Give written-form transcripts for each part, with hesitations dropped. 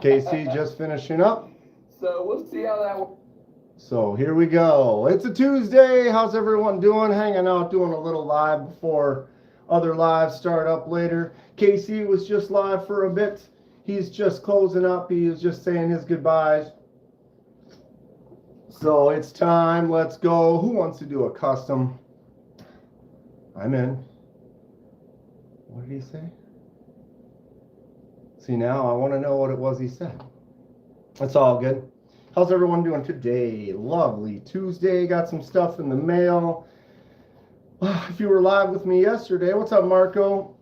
KC just finishing up. So we'll see how that works. So here we go. It's a Tuesday. How's everyone doing? Hanging out, doing a little live before other lives start up later. KC was just live for a bit. He's just closing up. He was just saying his goodbyes. So it's time. Let's go. Who wants to do a custom? I'm in. What did he say? See, now I want to know what it was he said. That's all good. How's everyone doing today? Lovely Tuesday. Got some stuff in the mail. If you were live with me yesterday, what's up, Marco?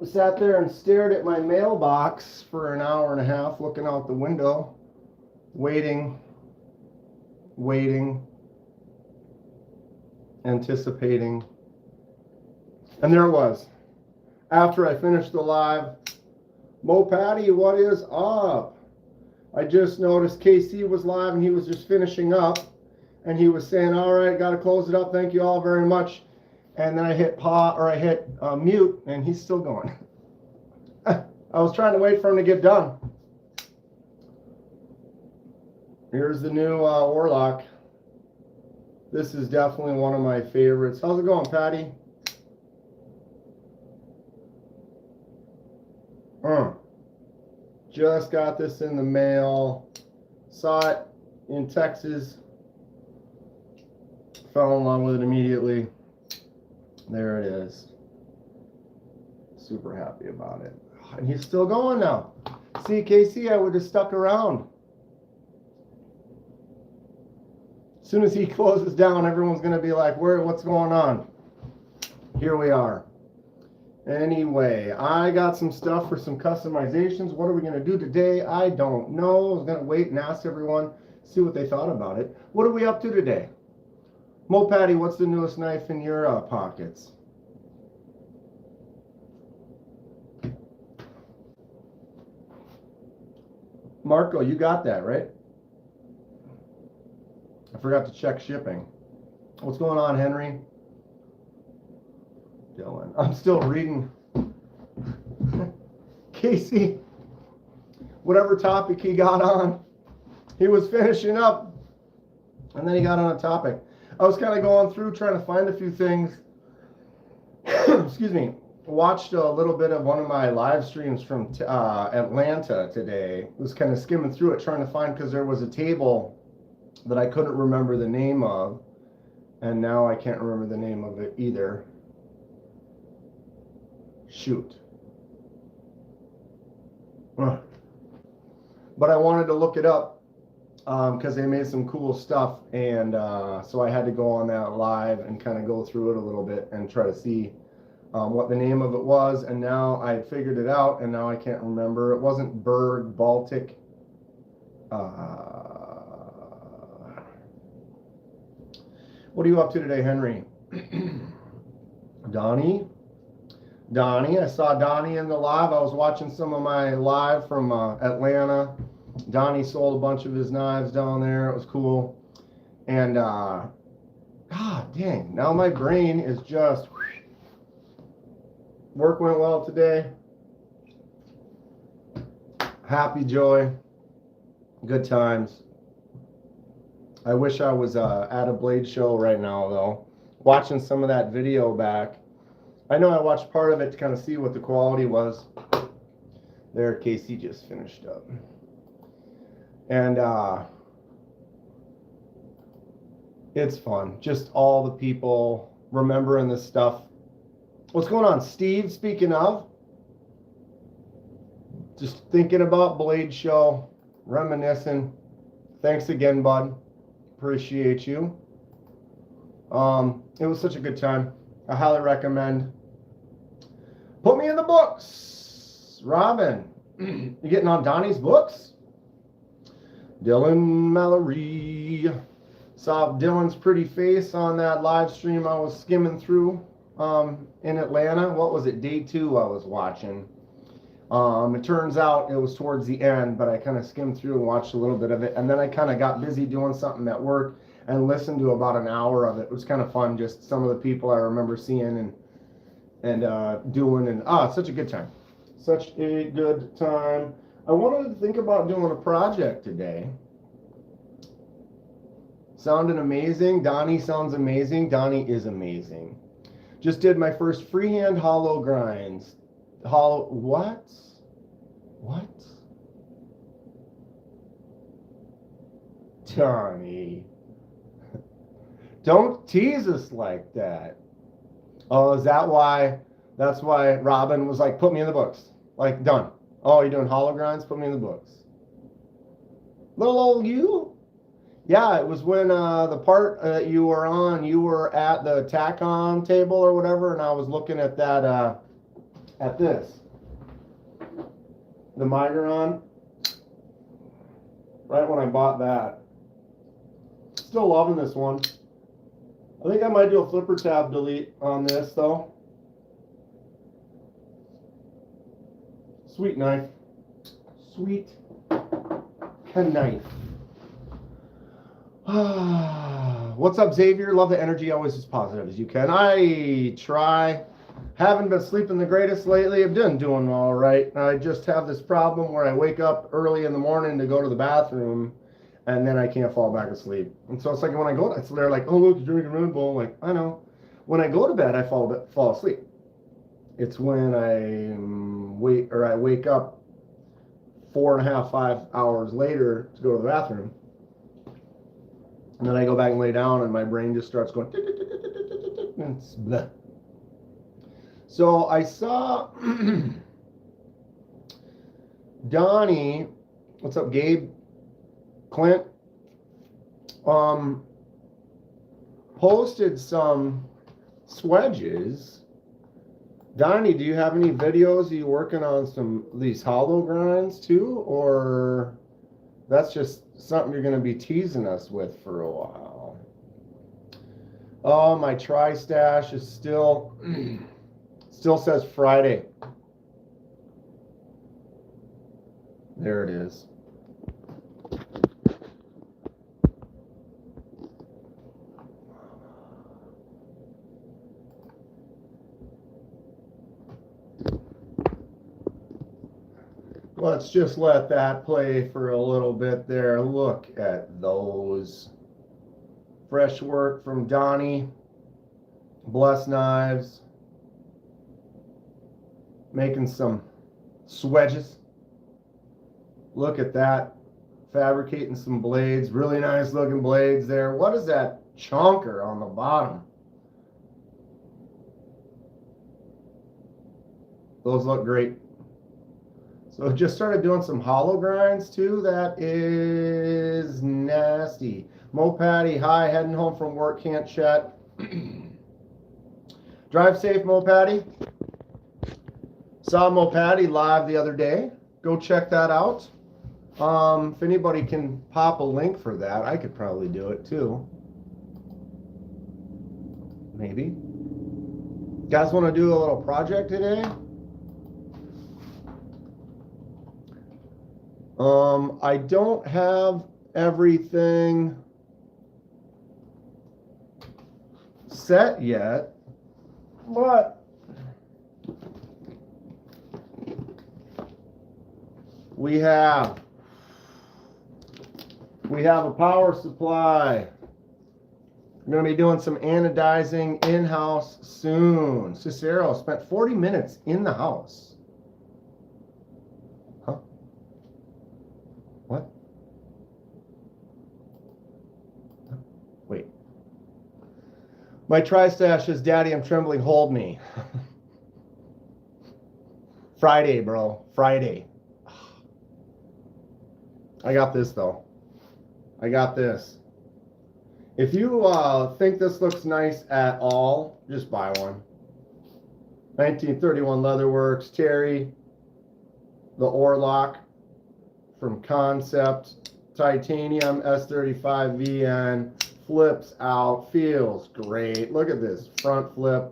I sat there and stared at my mailbox for an hour and a half, looking out the window, waiting, anticipating. And there it was. After I finished the live, Mo Patty, what is up? I just noticed KC was live and he was just finishing up. And he was saying, all right, got to close it up. Thank you all very much. And then I hit mute, and he's still going. I was trying to wait for him to get done. Here's the new Orlock. This is definitely one of my favorites. How's it going, Patty? Just got this in the mail. Saw it in Texas. Fell in love with it immediately. There it is. Super happy about it. And he's still going now. See, KC, I would have stuck around. As soon as he closes down, everyone's going to be like, what's going on? Here we are. Anyway, I got some stuff for some customizations. What are we going to do today? I don't know. I was going to wait and ask everyone, see what they thought about it. What are we up to today? Mo Patty, what's the newest knife in your pockets? Marco, you got that, right? I forgot to check shipping. What's going on, Henry? Dylan, I'm still reading. Casey, whatever topic he got on, he was finishing up, and then he got on a topic. I was kind of going through trying to find a few things. Excuse me. Watched a little bit of one of my live streams from Atlanta today. Was kind of skimming through it trying to find, because there was a table that I couldn't remember the name of, and now I can't remember the name of it either. Shoot. But I wanted to look it up because they made some cool stuff, and so I had to go on that live and kind of go through it a little bit and try to see what the name of it was. And now I figured it out, and now I can't remember. It wasn't Berg Baltic. What are you up to today, Henry? Donnie, I saw Donnie in the live. I was watching some of my live from Atlanta. Donnie sold a bunch of his knives down there. It was cool. And, God dang, now my brain is just, work went well today. Happy joy. Good times. I wish I was at a blade show right now, though. Watching some of that video back. I know I watched part of it to kind of see what the quality was. There, Casey just finished up. And it's fun. Just all the people remembering this stuff. What's going on, Steve? Speaking of, just thinking about Blade Show, reminiscing. Thanks again, bud. Appreciate you. It was such a good time. I highly recommend. Put me in the books. Robin, you getting on Donnie's books? Dylan Mallory. Saw Dylan's pretty face on that live stream I was skimming through in Atlanta. What was it? Day 2 I was watching. It turns out it was towards the end, but I kind of skimmed through and watched a little bit of it. And then I kind of got busy doing something at work and listened to about an hour of it. It was kind of fun, just some of the people I remember seeing and doing. And such a good time. Such a good time. I wanted to think about doing a project today. Sounding amazing. Donnie sounds amazing. Donnie is amazing. Just did my first freehand hollow grinds. What? What? Donnie. Don't tease us like that. Oh, is that why? That's why Robin was like, put me in the books. Like, done. Oh, you're doing hollow grinds? Put me in the books. Little old you? Yeah, it was when the part that you were on, you were at the tack-on table or whatever, and I was looking at that, at this. The Migron. Right when I bought that. Still loving this one. I think I might do a flipper tab delete on this though. Sweet knife. Sweet knife. What's up, Xavier? Love the energy, always as positive as you can. I try. Haven't been sleeping the greatest lately. I've been doing all right. I just have this problem where I wake up early in the morning to go to the bathroom, and then I can't fall back asleep. And so it's like when I go, they're like, "Oh look, you're drinking Red Bull." I'm like, I know. When I go to bed, I fall asleep. It's when I wake up 4.5, 5 hours later to go to the bathroom, and then I go back and lay down, and my brain just starts going. And it's bleh. So I saw Donnie, what's up, Gabe, Clint, posted some swedges. Donnie, do you have any videos? Are you working on these hollow grinds too, or that's just something you're going to be teasing us with for a while? Oh, my tri-stash is still says Friday. There it is. Let's just let that play for a little bit there. Look at those. Fresh work from Donnie. Bless Knives. Making some swedges. Look at that. Fabricating some blades. Really nice looking blades there. What is that chonker on the bottom? Those look great. So just started doing some hollow grinds too. That is nasty. Mo Patty, hi, heading home from work, can't chat. Drive safe, Mo Patty. Saw Mo Patty live the other day. Go check that out. If anybody can pop a link for that, I could probably do it too. Maybe. You guys want to do a little project today? I don't have everything set yet, but we have a power supply. We're going to be doing some anodizing in-house soon. Cicero spent 40 minutes in the house. What? Wait. My tri-stash says, Daddy, I'm trembling, hold me. Friday, bro. Friday. I got this, though. I got this. If you think this looks nice at all, just buy one. 1931 Leatherworks, Terry. The Orlock. From Concept, titanium S35VN, flips out, feels great. Look at this front flip.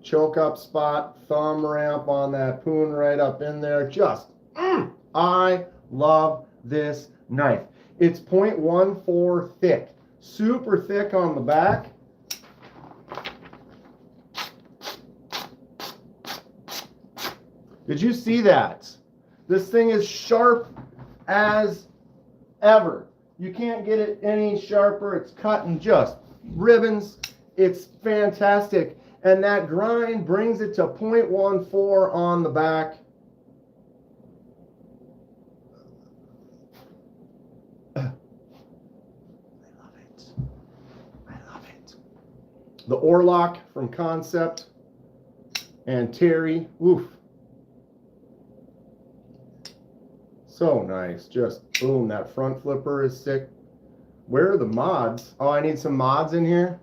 Choke up spot, thumb ramp on that poon right up in there. Just, I love this knife. It's 0.14 thick, super thick on the back. Did you see that? This thing is sharp as ever. You can't get it any sharper. It's cutting just ribbons. It's fantastic. And that grind brings it to 0.14 on the back. I love it. I love it. The Orlock from Concept and Terry. Oof. So nice. Just boom. That front flipper is sick. Where are the mods? Oh, I need some mods in here.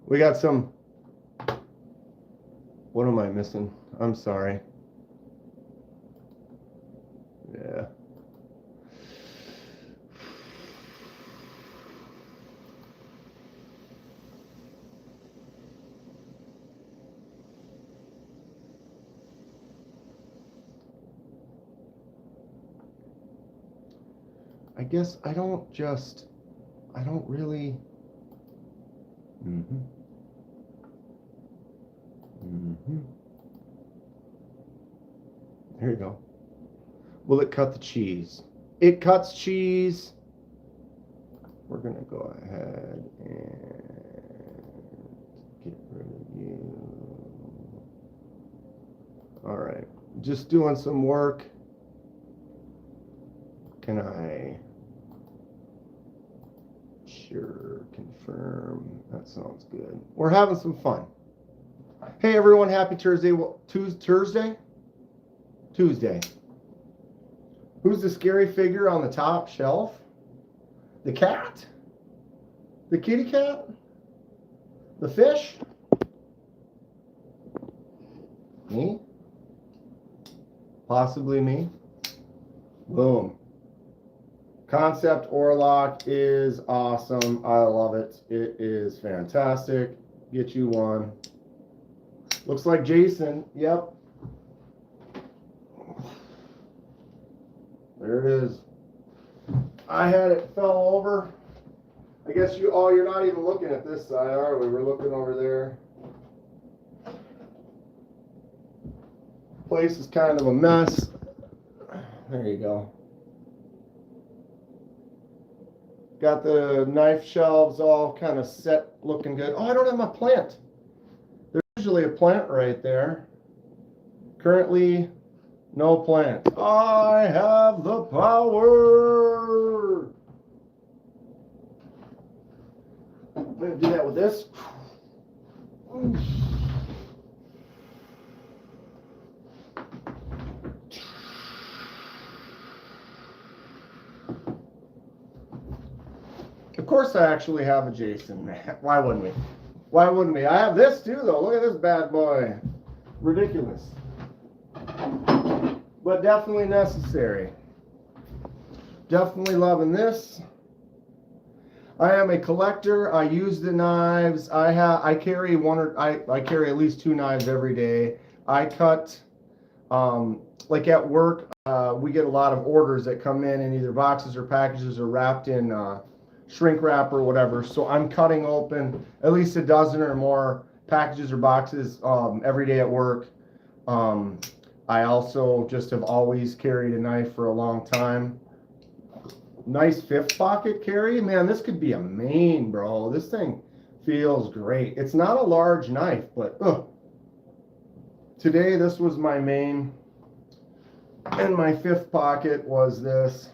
We got some. What am I missing? I'm sorry. Yeah. I guess I don't really. There you go. Will it cut the cheese? It cuts cheese. We're going to go ahead and get rid of you. All right. Just doing some work. Can I? Sure, confirm. That sounds good. We're having some fun. Hey everyone, happy Thursday. Tuesday. Who's the scary figure on the top shelf? The cat? The kitty cat? The fish? Me? Possibly me? Boom. Concept Orlock is awesome. I love it. It is fantastic. Get you one. Looks like Jason. Yep. There it is. I had it fell over. I guess you're not even looking at this side, are we? We're looking over there. Place is kind of a mess. There you go. Got the knife shelves all kind of set, looking good. Oh, I don't have my plant. There's usually a plant right there. Currently, no plant. I have the power. I'm going to do that with this. Of course I actually have a Jason. Why wouldn't we? Why wouldn't we? I have this too though. Look at this bad boy. Ridiculous. But definitely necessary. Definitely loving this. I am a collector. I use the knives. I carry I carry at least 2 knives every day. I cut like at work, we get a lot of orders that come in either boxes or packages or wrapped in shrink wrap or whatever. So I'm cutting open at least a dozen or more packages or boxes every day at work. I also just have always carried a knife for a long time. Nice 5th pocket carry. Man, this could be a main, bro. This thing feels great. It's not a large knife, but today this was my main. And my 5th pocket was this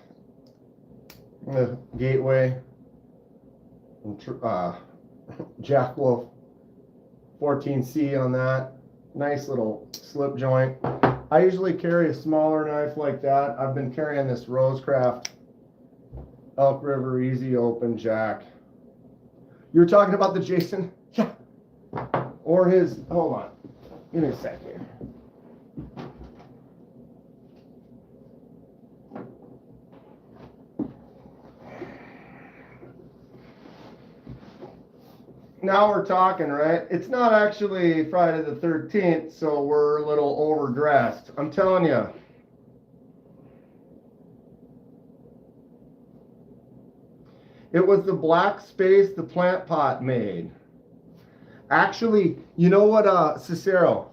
Gateway Jack Wolf 14C on that. Nice little slip joint. I usually carry a smaller knife like that. I've been carrying this Rosecraft Elk River Easy Open Jack. You were talking about the Jason? Yeah. Or his, hold on. Give me a sec here. Now we're talking, right? It's not actually Friday the 13th, so we're a little overdressed. I'm telling you. It was the black space the plant pot made. Actually, you know what, Cicero?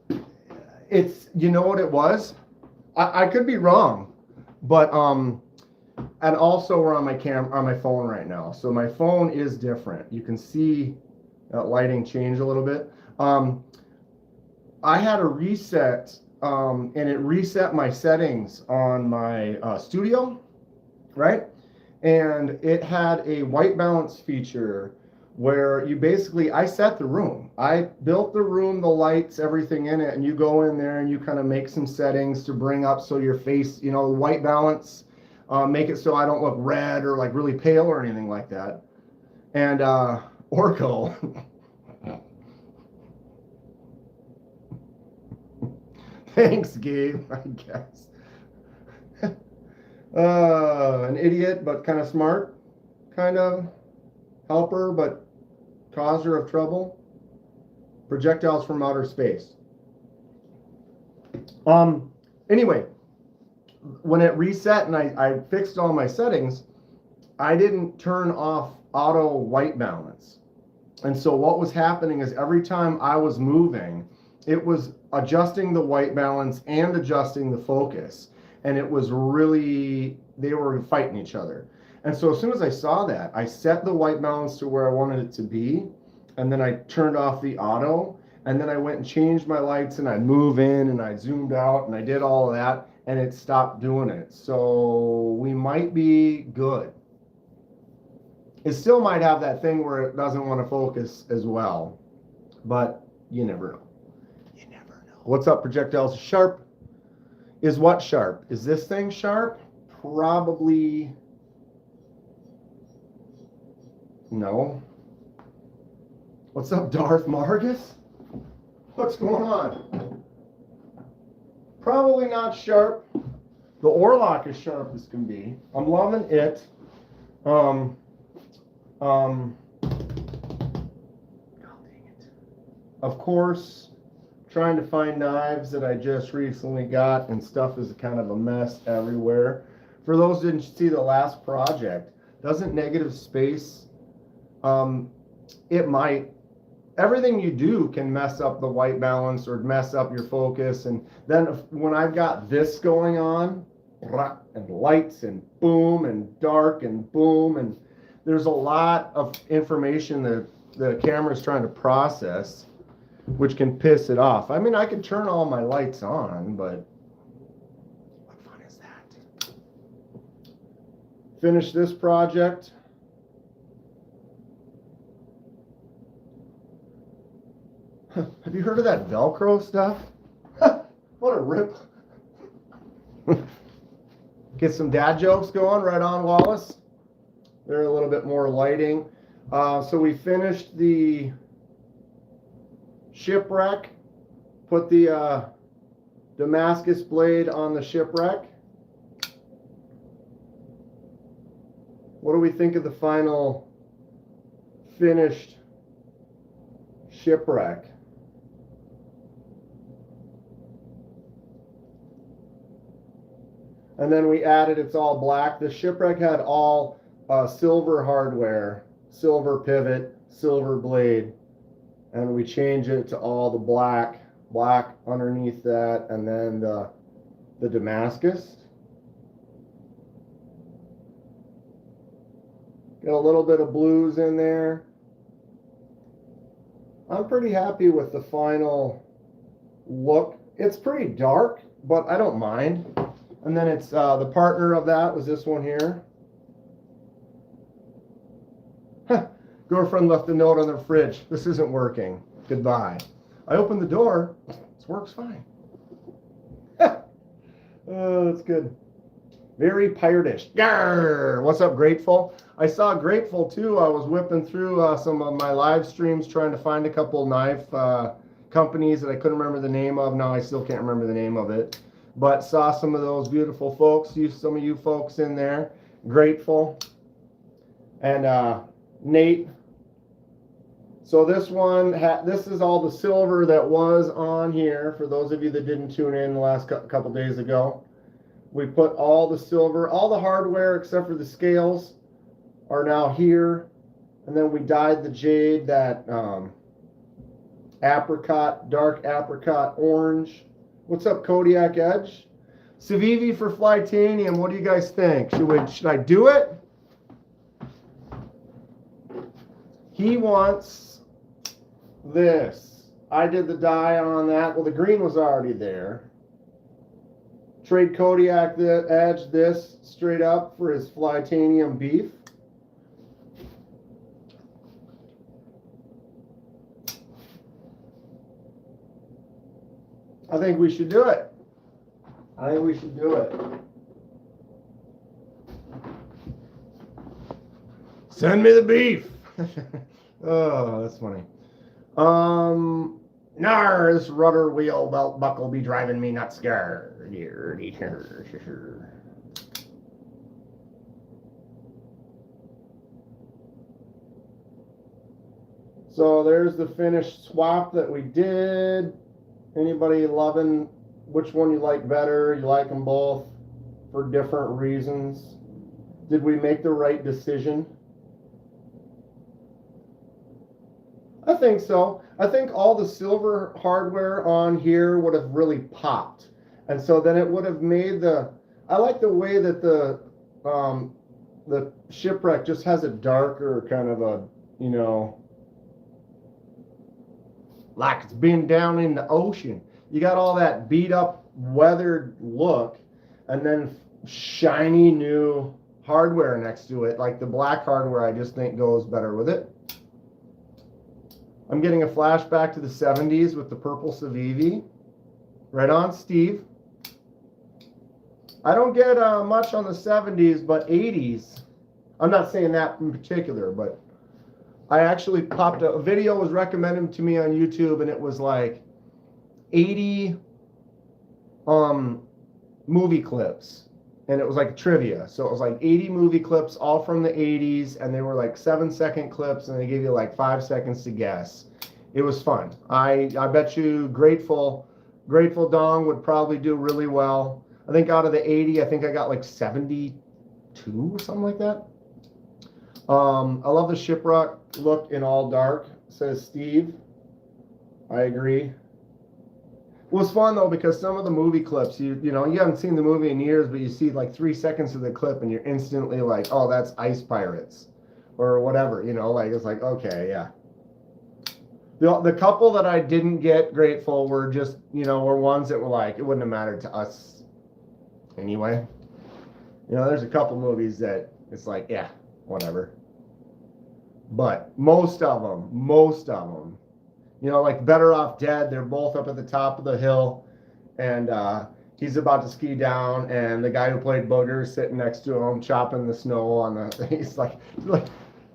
You know what it was? I could be wrong, but and also we're on my phone right now, so my phone is different. You can see that lighting change a little bit. I had a reset, and it reset my settings on my studio, right? And it had a white balance feature where you basically, I set the room. I built the room, the lights, everything in it, and you go in there and you kind of make some settings to bring up so your face, white balance, make it so I don't look red or like really pale or anything like that. And Orko, thanks, Gabe, I guess. An idiot, but kind of smart, kind of helper, but causer of trouble. Projectiles from outer space. Anyway, when it reset and I fixed all my settings, I didn't turn off auto white balance. And so what was happening is every time I was moving, it was adjusting the white balance and adjusting the focus. And it was really, they were fighting each other. And so as soon as I saw that, I set the white balance to where I wanted it to be. And then I turned off the auto. And then I went and changed my lights and I'd move in and I zoomed out and I did all of that. And it stopped doing it. So we might be good. It still might have that thing where it doesn't want to focus as well. But you never know. You never know. What's up, projectiles? Sharp. Is what sharp? Is this thing sharp? Probably no. What's up, Darth Margus? What's going on? Probably not sharp. The Orlock is sharp as can be. I'm loving it. God dang it. Of course, trying to find knives that I just recently got, and stuff is kind of a mess everywhere. For those who didn't see the last project, doesn't negative space, it might, everything you do can mess up the white balance or mess up your focus. And then when I've got this going on, and lights and boom and dark and boom, and there's a lot of information that the camera is trying to process, which can piss it off. I mean, I could turn all my lights on, but what fun is that? Finish this project. Have you heard of that Velcro stuff? What a rip. Get some dad jokes going right on, Wallace. They're a little bit more lighting. So we finished the shipwreck, put the Damascus blade on the shipwreck. What do we think of the final finished shipwreck? And then we added, it's all black. The shipwreck had all silver hardware, silver pivot, silver blade. And we change it to all the black underneath that, and then the Damascus. Got a little bit of blues in there. I'm pretty happy with the final look. It's pretty dark, but I don't mind. And then it's the partner of that was this one here. Girlfriend left a note on the fridge. This isn't working. Goodbye. I opened the door. This works fine. Oh, that's good. Very piratish. Yarr! What's up, Grateful? I saw Grateful too. I was whipping through some of my live streams trying to find a couple knife companies that I couldn't remember the name of. Now I still can't remember the name of it. But saw some of those beautiful folks. Some of you folks in there. Grateful. And Nate. So this one, this is all the silver that was on here. For those of you that didn't tune in the last couple days ago, we put all the silver, all the hardware except for the scales are now here. And then we dyed the jade that apricot, dark apricot orange. What's up, Kodiak Edge? Civivi for Flytanium. What do you guys think? Should I do it? He wants this. I did the dye on that. Well, the green was already there. Trade Kodiak the edge this straight up for his Flytanium beef. I think we should do it. I think we should do it. Send me the beef. Oh, that's funny. Nar, this rudder wheel belt buckle be driving me nuts. So there's the finished swap that we did. Anybody loving which one you like better? You like them both for different reasons. Did we make the right decision? I think so. I think all the silver hardware on here would have really popped. And so then it would have made I like the way that the shipwreck just has a darker kind of a, you know, like it's been down in the ocean. You got all that beat up, weathered look, and then shiny new hardware next to it. Like the black hardware, I just think goes better with it. I'm getting a flashback to the 70s with the purple Civivi. Right on, Steve. I don't get much on the 70s, but 80s. I'm not saying that in particular, but I actually popped a video was recommended to me on YouTube, and it was like 80 movie clips, and it was like trivia. So it was like 80 movie clips, all from the 80s, and they were like 7-second clips, and they gave you like 5 seconds to guess. It was fun. I bet you Grateful Dong would probably do really well. I think out of the 80, I think I got like 72 or something like that. I love the shipwreck look in all dark, says Steve. I agree. It was fun though, because some of the movie clips, you know, you haven't seen the movie in years, but you see like 3 seconds of the clip and you're instantly like, oh, that's Ice Pirates or whatever, you know, like it's like, okay, yeah. The couple that I didn't get Grateful were just, you know, were ones that were like, it wouldn't have mattered to us anyway. You know, there's a couple movies that it's like, yeah, whatever. But most of them, you know, like Better Off Dead, they're both up at the top of the hill, and he's about to ski down, and the guy who played Booger is sitting next to him, chopping the snow on the. He's like,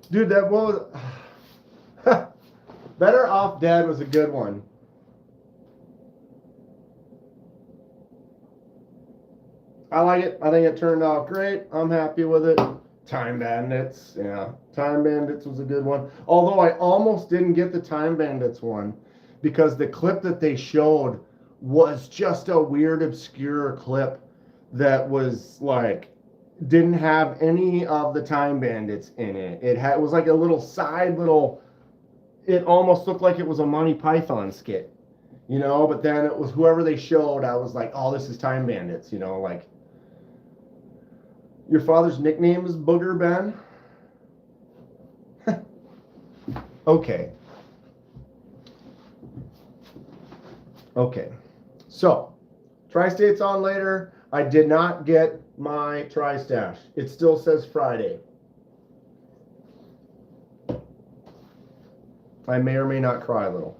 dude, that was. Better Off Dead was a good one. I like it. I think it turned out great. I'm happy with it. Time Bandits, yeah. Time Bandits was a good one. Although I almost didn't get the Time Bandits one because the clip that they showed was just a weird, obscure clip that was like, didn't have any of the Time Bandits in it. It was like a little side it almost looked like it was a Monty Python skit, you know, but then it was whoever they showed, I was like, oh, this is Time Bandits, you know, like. Your father's nickname is Booger Ben? Okay. Okay. So, Tri-State's on later. I did not get my Tri-Stash. It still says Friday. I may or may not cry a little.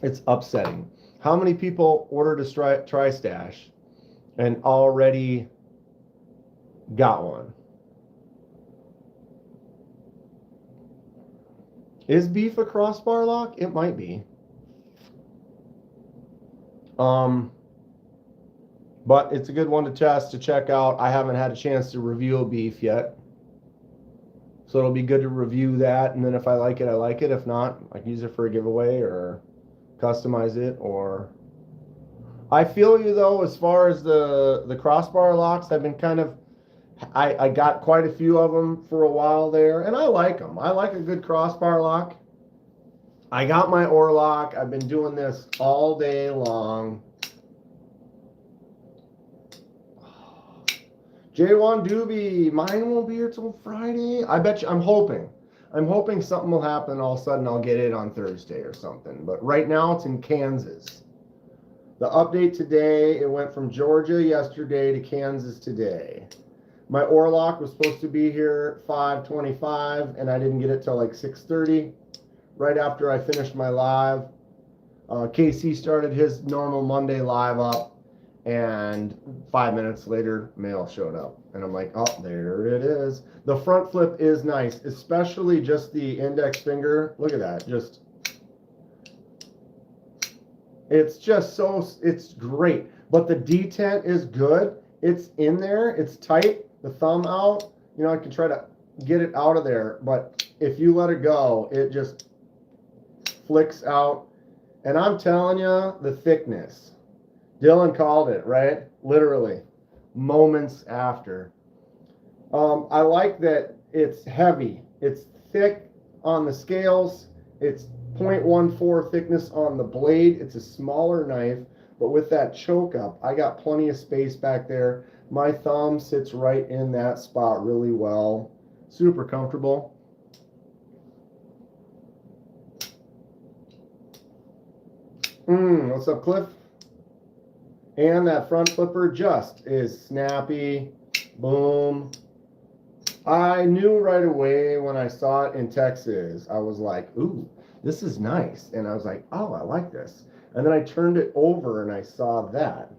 It's upsetting. How many people ordered a Tri-Stash and already got one? Is beef a crossbar lock? It might be. But it's a good one to test, to check out. I haven't had a chance to review a beef yet. So it'll be good to review that, and then if I like it, I like it. If not, I can use it for a giveaway or customize it. Or I feel you though, as far as the crossbar locks, I've been kind of I got quite a few of them for a while there, and I like them. I like a good crossbar lock. I got my Orlock. I've been doing this all day long. J1 Doobie, mine won't be here till Friday. I bet you, I'm hoping something will happen. All of a sudden I'll get it on Thursday or something. But right now it's in Kansas. The update today, it went from Georgia yesterday to Kansas today. My Orlock was supposed to be here 5:25 and I didn't get it till like 6:30. Right after I finished my live. KC started his normal Monday live up, and 5 minutes later, mail showed up. And I'm like, oh, there it is. The front flip is nice, especially just the index finger. Look at that. It's just so, it's great. But the detent is good. It's in there. It's tight. The thumb out. You know, I can try to get it out of there. But if you let it go, it just flicks out. And I'm telling you, the thickness. Dylan called it, right? Literally. Moments after. I like that it's heavy. It's thick on the scales. It's 0.14 thickness on the blade. It's a smaller knife. But with that choke up, I got plenty of space back there. My thumb sits right in that spot really well. Super comfortable. What's up, Cliff? And that front flipper just is snappy. Boom. I knew right away when I saw it in Texas. I was like, ooh, this is nice. And I was like, oh, I like this. And then I turned it over and I saw that.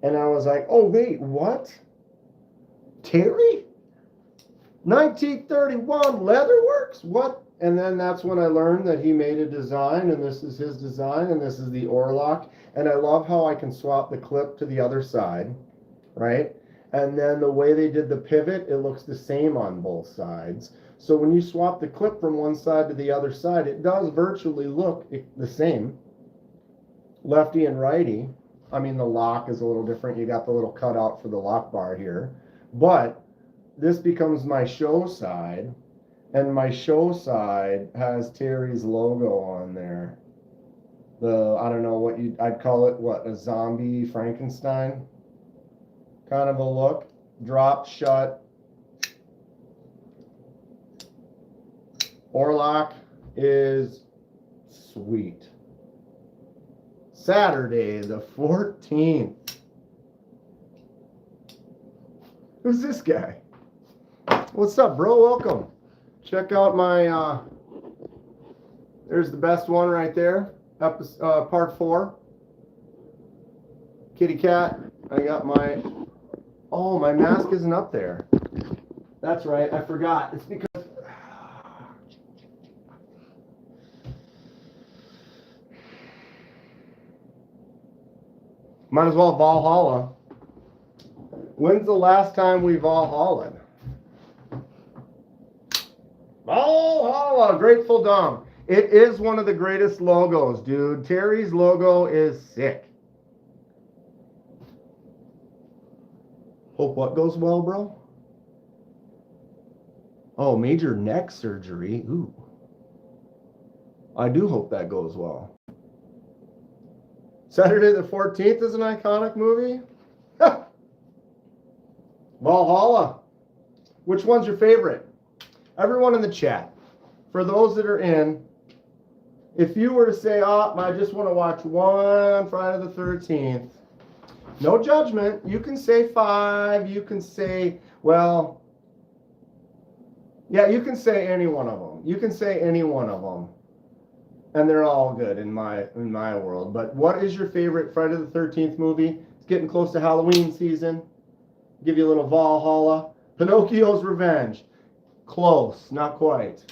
And I was like, oh, wait, what? Terry? 1931 Leatherworks? What? And then that's when I learned that he made a design, and this is his design, and this is the Orlock. And I love how I can swap the clip to the other side, right? And then the way they did the pivot, it looks the same on both sides. So when you swap the clip from one side to the other side, it does virtually look the same. Lefty and righty. I mean, the lock is a little different. You got the little cutout for the lock bar here. But this becomes my show side. And my show side has Terry's logo on there. I don't know what I'd call it, what, a zombie Frankenstein kind of a look. Drop shut. Orlock is sweet. Saturday the 14th. Who's this guy? What's up, bro? Welcome. Check out my, there's the best one right there, part 4. Kitty cat. I got my, oh, my mask isn't up there. That's right, I forgot. It's because, might as well Valhalla. When's the last time we Valhalla? Valhalla, Grateful Dumb. It is one of the greatest logos, dude. Terry's logo is sick. Hope what goes well, bro? Oh, major neck surgery. Ooh. I do hope that goes well. Saturday the 14th is an iconic movie. Valhalla. Which one's your favorite? Everyone in the chat, for those that are in, if you were to say, oh, I just want to watch one Friday the 13th, no judgment. You can say 5. You can say, well, yeah, you can say any one of them. You can say any one of them. And they're all good in my world. But what is your favorite Friday the 13th movie? It's getting close to Halloween season. Give you a little Valhalla. Pinocchio's Revenge. Close, not quite.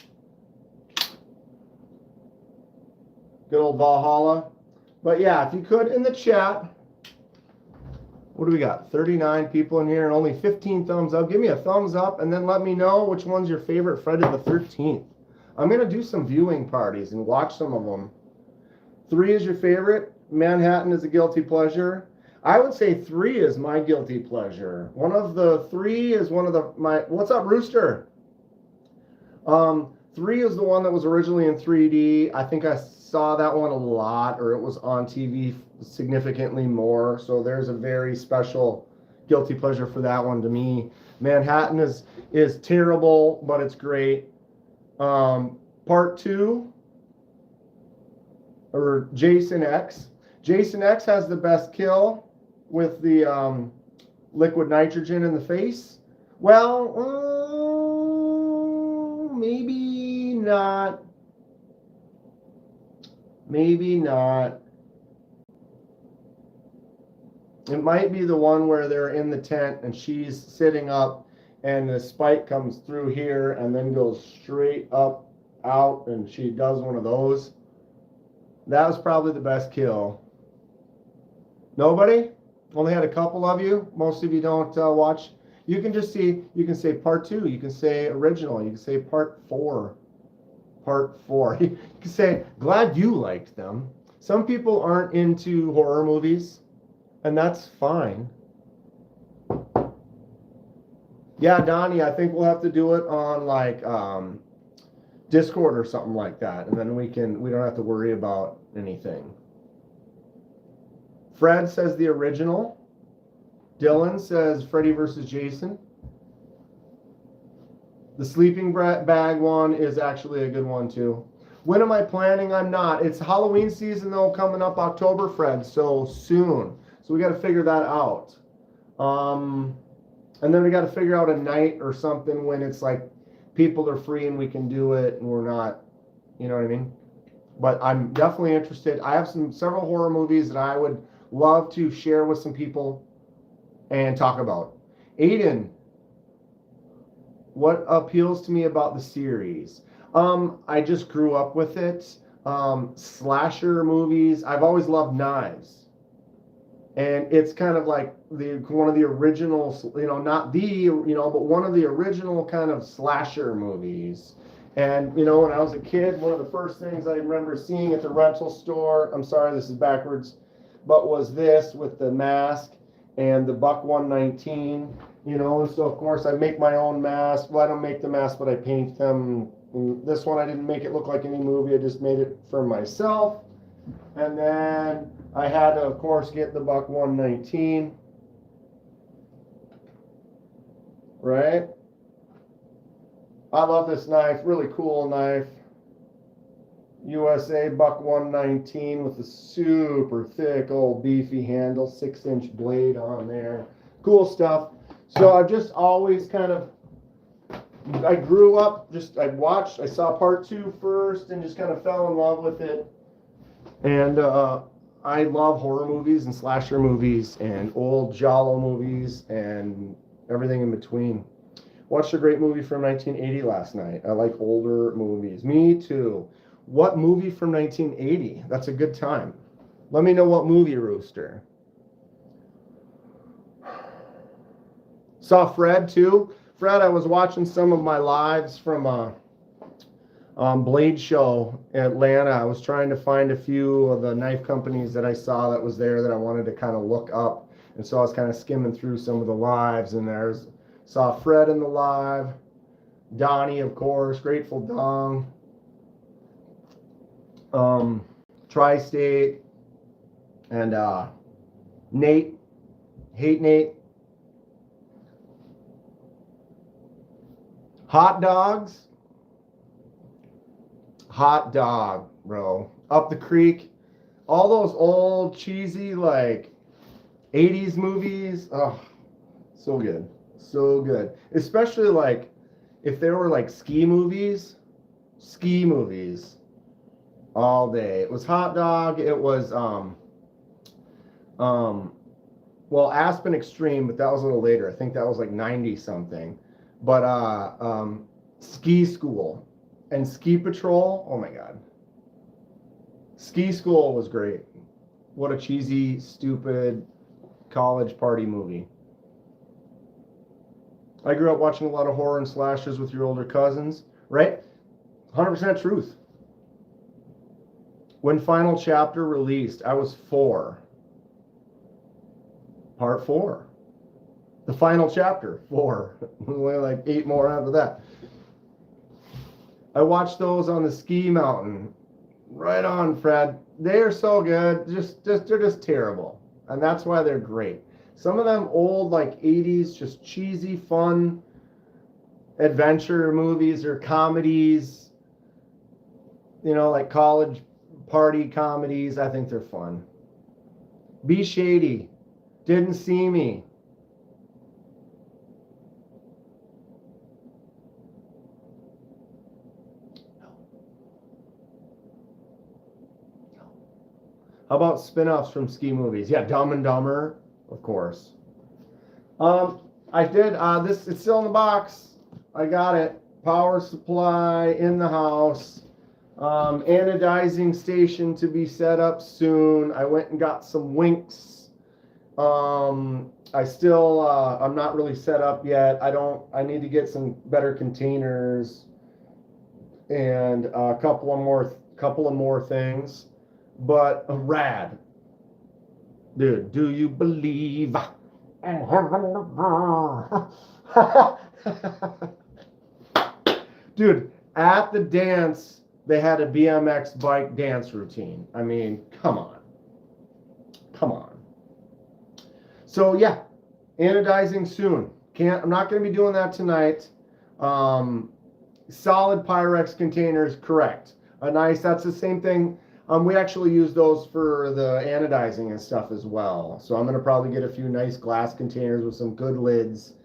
Good old Valhalla. But yeah, if you could, in the chat, what do we got? 39 people in here and only 15 thumbs up. Give me a thumbs up and then let me know which one's your favorite Friday the 13th. I'm going to do some viewing parties and watch some of them. 3 is your favorite. Manhattan is a guilty pleasure. I would say 3 is my guilty pleasure. One of the 3 is one of my, what's up, Rooster? 3 is the one that was originally in 3D. I think I saw that one a lot, or it was on TV significantly more. So there's a very special guilty pleasure for that one to me. Manhattan is terrible, but it's great. Part 2, or Jason X. Jason X has the best kill with the liquid nitrogen in the face. Well, maybe not. Maybe not. It might be the one where they're in the tent and she's sitting up and the spike comes through here and then goes straight up out and she does one of those. That was probably the best kill. Nobody? Only had a couple of you. Most of you don't watch. You can just see, you can say part 2, you can say original, you can say part 4. Part 4. You can say, glad you liked them. Some people aren't into horror movies, and that's fine. Yeah, Donnie, I think we'll have to do it on like Discord or something like that, and then we don't have to worry about anything. Fred says the original. Dylan says Freddy versus Jason. The sleeping bag one is actually a good one too. When am I planning? I'm not. It's Halloween season though, coming up October, Fred, so soon. So we got to figure that out. And then we got to figure out a night or something when it's like people are free and we can do it and we're not, you know what I mean? But I'm definitely interested. I have several horror movies that I would love to share with some people and talk about. Aiden, what appeals to me about the series? I just grew up with it. Slasher movies. I've always loved knives. And it's kind of like one of the original, not the, but one of the original kind of slasher movies. And, when I was a kid, one of the first things I remember seeing at the rental store, I'm sorry, this is backwards, but was this with the mask and the Buck 119, and so of course I make my own mask. Well, I don't make the mask, but I paint them. And this one, I didn't make it look like any movie. I just made it for myself. And then I had to, of course, get the Buck 119. Right? I love this knife. Really cool knife. USA Buck 119 with a super thick old beefy handle, 6-inch blade on there. Cool stuff. So I've just always kind of, I grew up, I saw part 2 first and just kind of fell in love with it. And I love horror movies and slasher movies and old giallo movies and everything in between. Watched a great movie from 1980 last night. I like older movies. Me too. What movie from 1980? That's a good time. Let me know what movie, Rooster. Saw Fred too. Fred, I was watching some of my lives from Blade Show in Atlanta. I was trying to find a few of the knife companies that I saw that was there that I wanted to kind of look up. And so I was kind of skimming through some of the lives, and saw Fred in the live. Donnie, of course, Grateful Dong. Tri-State, and Nate, Hate Nate. Hot dogs. Hot dog, bro. Up the creek. All those old cheesy like 80s movies. Oh, so good. So good. Especially like if there were like ski movies. All day. It was Hot Dog. It was well, Aspen Extreme, but that was a little later. I think that was like 90 something. But Ski School and Ski Patrol. Oh my God. Ski School was great. What a cheesy, stupid college party movie. I grew up watching a lot of horror and slashers with your older cousins, right? 100% truth. When Final Chapter released, I was 4. Part 4. The Final Chapter, 4. Only like 8 more after that. I watched those on the ski mountain. Right on, Fred. They are so good. They're just terrible. And that's why they're great. Some of them old, like 80s, just cheesy, fun adventure movies or comedies, you know, like college party comedies. I think they're fun. Be Shady. Didn't see me. How about spin-offs from ski movies? Yeah, Dumb and Dumber, of course. I did this. It's still in the box. I got it. Power supply in the house. Anodizing station to be set up soon. I went and got some winks. I still I'm not really set up yet. I need to get some better containers and a couple of more things. But rad. Dude, do you believe in heaven? Dude, at the dance, they had a BMX bike dance routine. I mean, come on. Come on. So yeah, anodizing soon. I'm not going to be doing that tonight. Solid Pyrex containers, correct. That's the same thing. We actually use those for the anodizing and stuff as well. So I'm going to probably get a few nice glass containers with some good lids,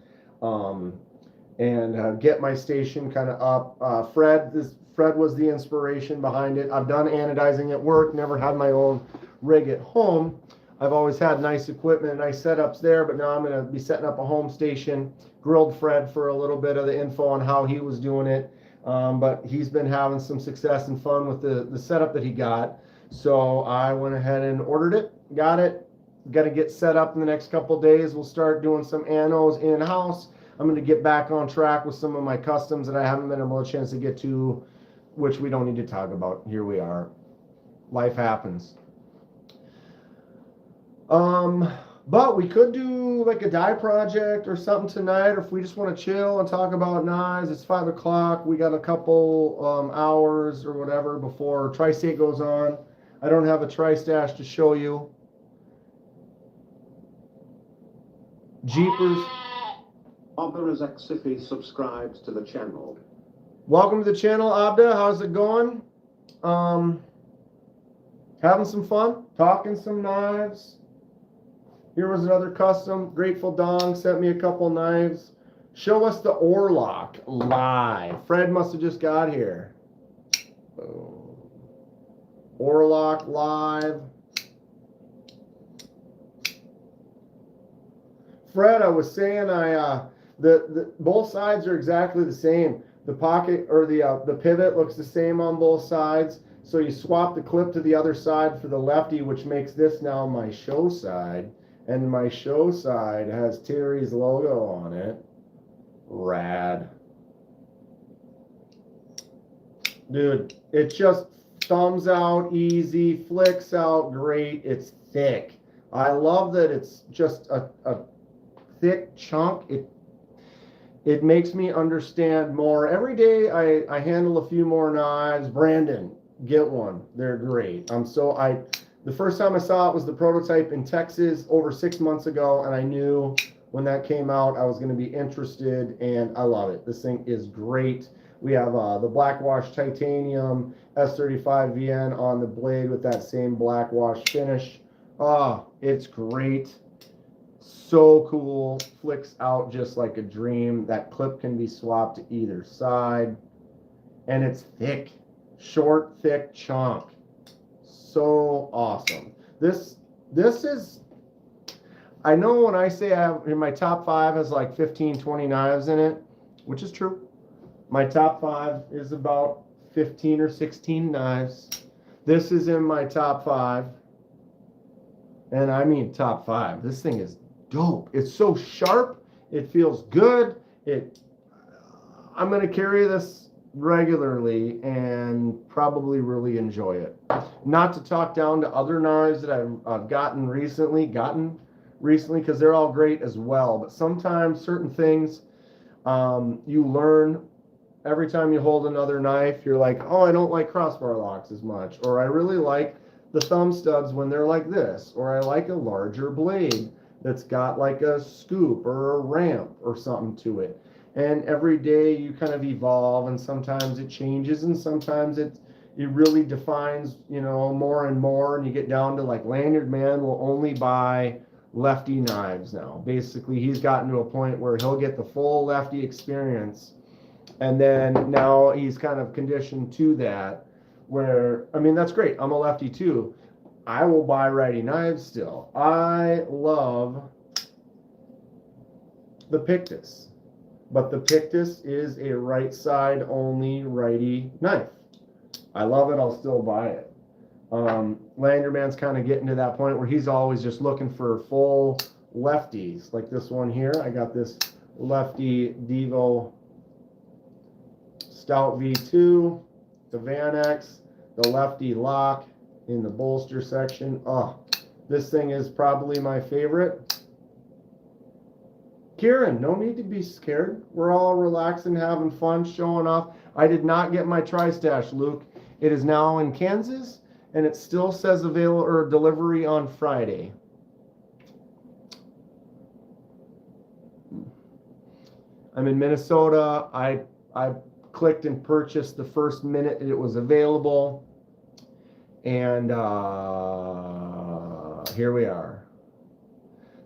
and get my station kind of up. Fred was the inspiration behind it. I've done anodizing at work, never had my own rig at home. I've always had nice equipment, nice setups there, but now I'm going to be setting up a home station. Grilled Fred for a little bit of the info on how he was doing it. But he's been having some success and fun with the setup that he got. So I went ahead and ordered it, got it. Got to get set up in the next couple days. We'll start doing some anos in-house. I'm going to get back on track with some of my customs that I haven't been able to chance to get to, which we don't need to talk about. Here we are. Life happens. But we could do like a dye project or something tonight, or if we just want to chill and talk about knives. It's 5 o'clock. We got a couple hours or whatever before Tri-State goes on. I don't have a Tri-Stash to show you. Jeepers. Abba Zaxifi subscribes to the channel. Welcome to the channel, Abda. How's it going? Having some fun, talking some knives. Here was another custom. Grateful Dong sent me a couple knives. Show us the Orlock live. Fred must have just got here. Boom. Orlock live. Fred, I was saying the both sides are exactly the same. The pocket or the pivot looks the same on both sides. So you swap the clip to the other side for the lefty, which makes this now my show side. And my show side has Terry's logo on it. Rad. Dude, it just thumbs out easy, flicks out great. It's thick. I love that it's just a thick chunk. It makes me understand more. Every day I handle a few more knives. Brandon, get one. They're great. The first time I saw it was the prototype in Texas over 6 months ago, and I knew when that came out I was going to be interested, and I love it. This thing is great. We have the blackwash titanium S35 VN on the blade with that same blackwash finish. It's great. So cool. Flicks out just like a dream. That clip can be swapped to either side, and it's thick. Short, thick chunk. So awesome. This is, I know when I say I have in my top 5 has like 15, 20 knives in it, which is true. My top 5 is about 15 or 16 knives. This is in my top 5. And I mean top 5. This thing is dope. It's so sharp. It feels good. I'm going to carry this regularly and probably really enjoy it. Not to talk down to other knives that I've gotten recently because they're all great as well, but sometimes certain things you learn every time you hold another knife. You're like, oh, I don't like crossbar locks as much, or I really like the thumb studs when they're like this, or I like a larger blade. that's got like a scoop or a ramp or something to it. And every day you kind of evolve, and sometimes it changes, and sometimes it really defines, you know, more and more, and you get down to like Lanyard Man will only buy lefty knives now. Basically, he's gotten to a point where he'll get the full lefty experience, and then now he's kind of conditioned to that, where, I mean, that's great. I'm a lefty too. I will buy righty knives still. I love the Pictus, but the Pictus is a right side only righty knife. I love it. I'll still buy it. Lanyard Man's kind of getting to that point where he's always just looking for full lefties. Like this one here, I got this lefty Devo Stout V2, the Van X, the lefty lock in the bolster section. Oh, this thing is probably my favorite. Kieran, no need to be scared. We're all relaxing, having fun, showing off. I did not get my Tri-Stash, Luke. It is now in Kansas, and it still says available or delivery on Friday. I'm in Minnesota. I clicked and purchased the first minute it was available, and here we are.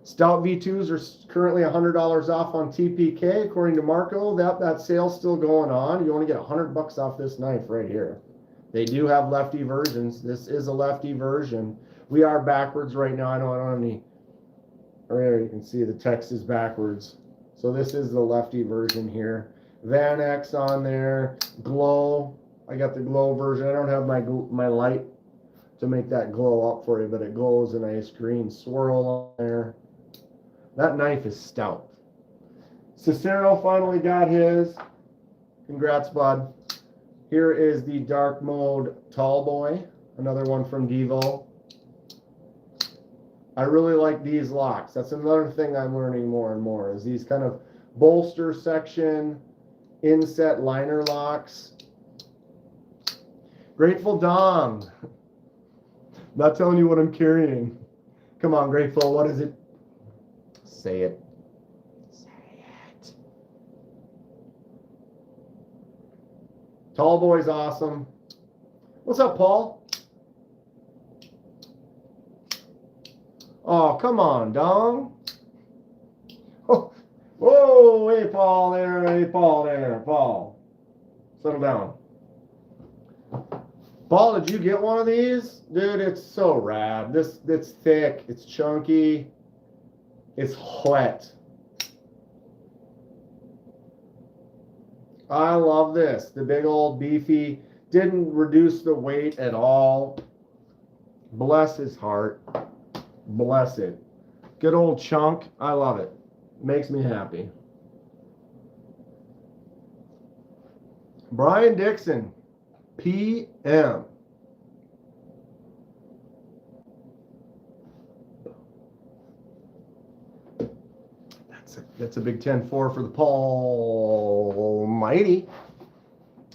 Stout V2s are currently $100 off on TPK, according to Marco. That sale's still going on. You only get $100 off this knife right here. They do have lefty versions. This is a lefty version. We are backwards right now. I don't have any. Right there, you can see the text is backwards. So this is the lefty version here. Van X on there. Glow. I got the glow version. I don't have my light to make that glow up for you, but it glows a nice green swirl on there. That knife is stout. Cicero finally got his. Congrats, bud. Here is the dark mode tall boy, another one from Devo. I really like these locks. That's another thing I'm learning more and more, is these kind of bolster section inset liner locks. Grateful Dom. Not telling you what I'm carrying. Come on, Grateful, what is it? Say it. Say it. Tall boy's awesome. What's up, Paul? Oh, come on, Dom. Oh, whoa, hey, Paul there, hey, Paul there, Paul. Settle down. Paul, did you get one of these? Dude, it's so rad. It's thick, it's chunky, it's wet. I love this. The big old beefy, didn't reduce the weight at all. Bless his heart. Bless it. Good old chunk. I love it. Makes me happy. Brian Dixon, PM. That's a big 10-4 for the Paul Almighty.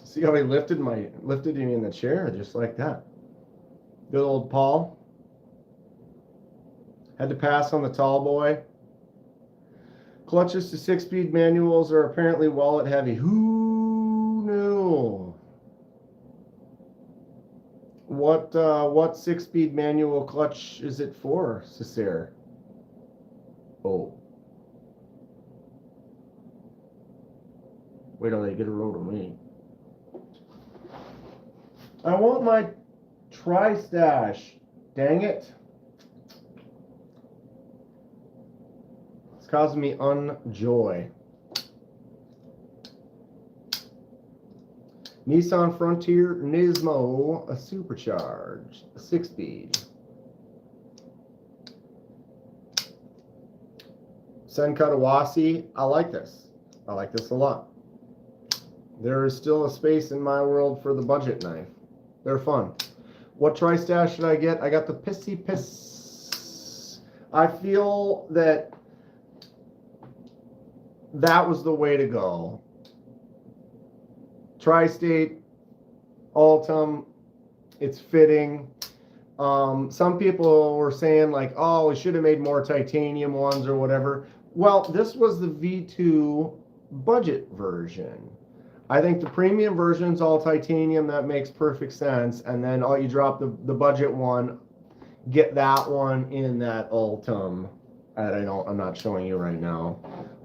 See how he lifted me in the chair just like that. Good old Paul. Had to pass on the tall boy. Clutches to 6-speed manuals are apparently wallet heavy. Who knew? What 6-speed manual clutch is it for, Cicero? Oh. Wait till they get a roll of me. I want my Tri-Stash. Dang it. It's causing me unjoy. Nissan Frontier Nismo, a supercharged, a 6-speed. Senkatawasi, I like this. I like this a lot. There is still a space in my world for the budget knife. They're fun. What Tri-Stash should I get? I got the Pissy Piss. I feel that was the way to go. Tri-State, Altum, it's fitting. Some people were saying like, oh, we should have made more titanium ones or whatever. Well, this was the V2 budget version. I think the premium version's all titanium. That makes perfect sense. And then you drop the budget one, get that one in that Ultim. I'm not showing you right now,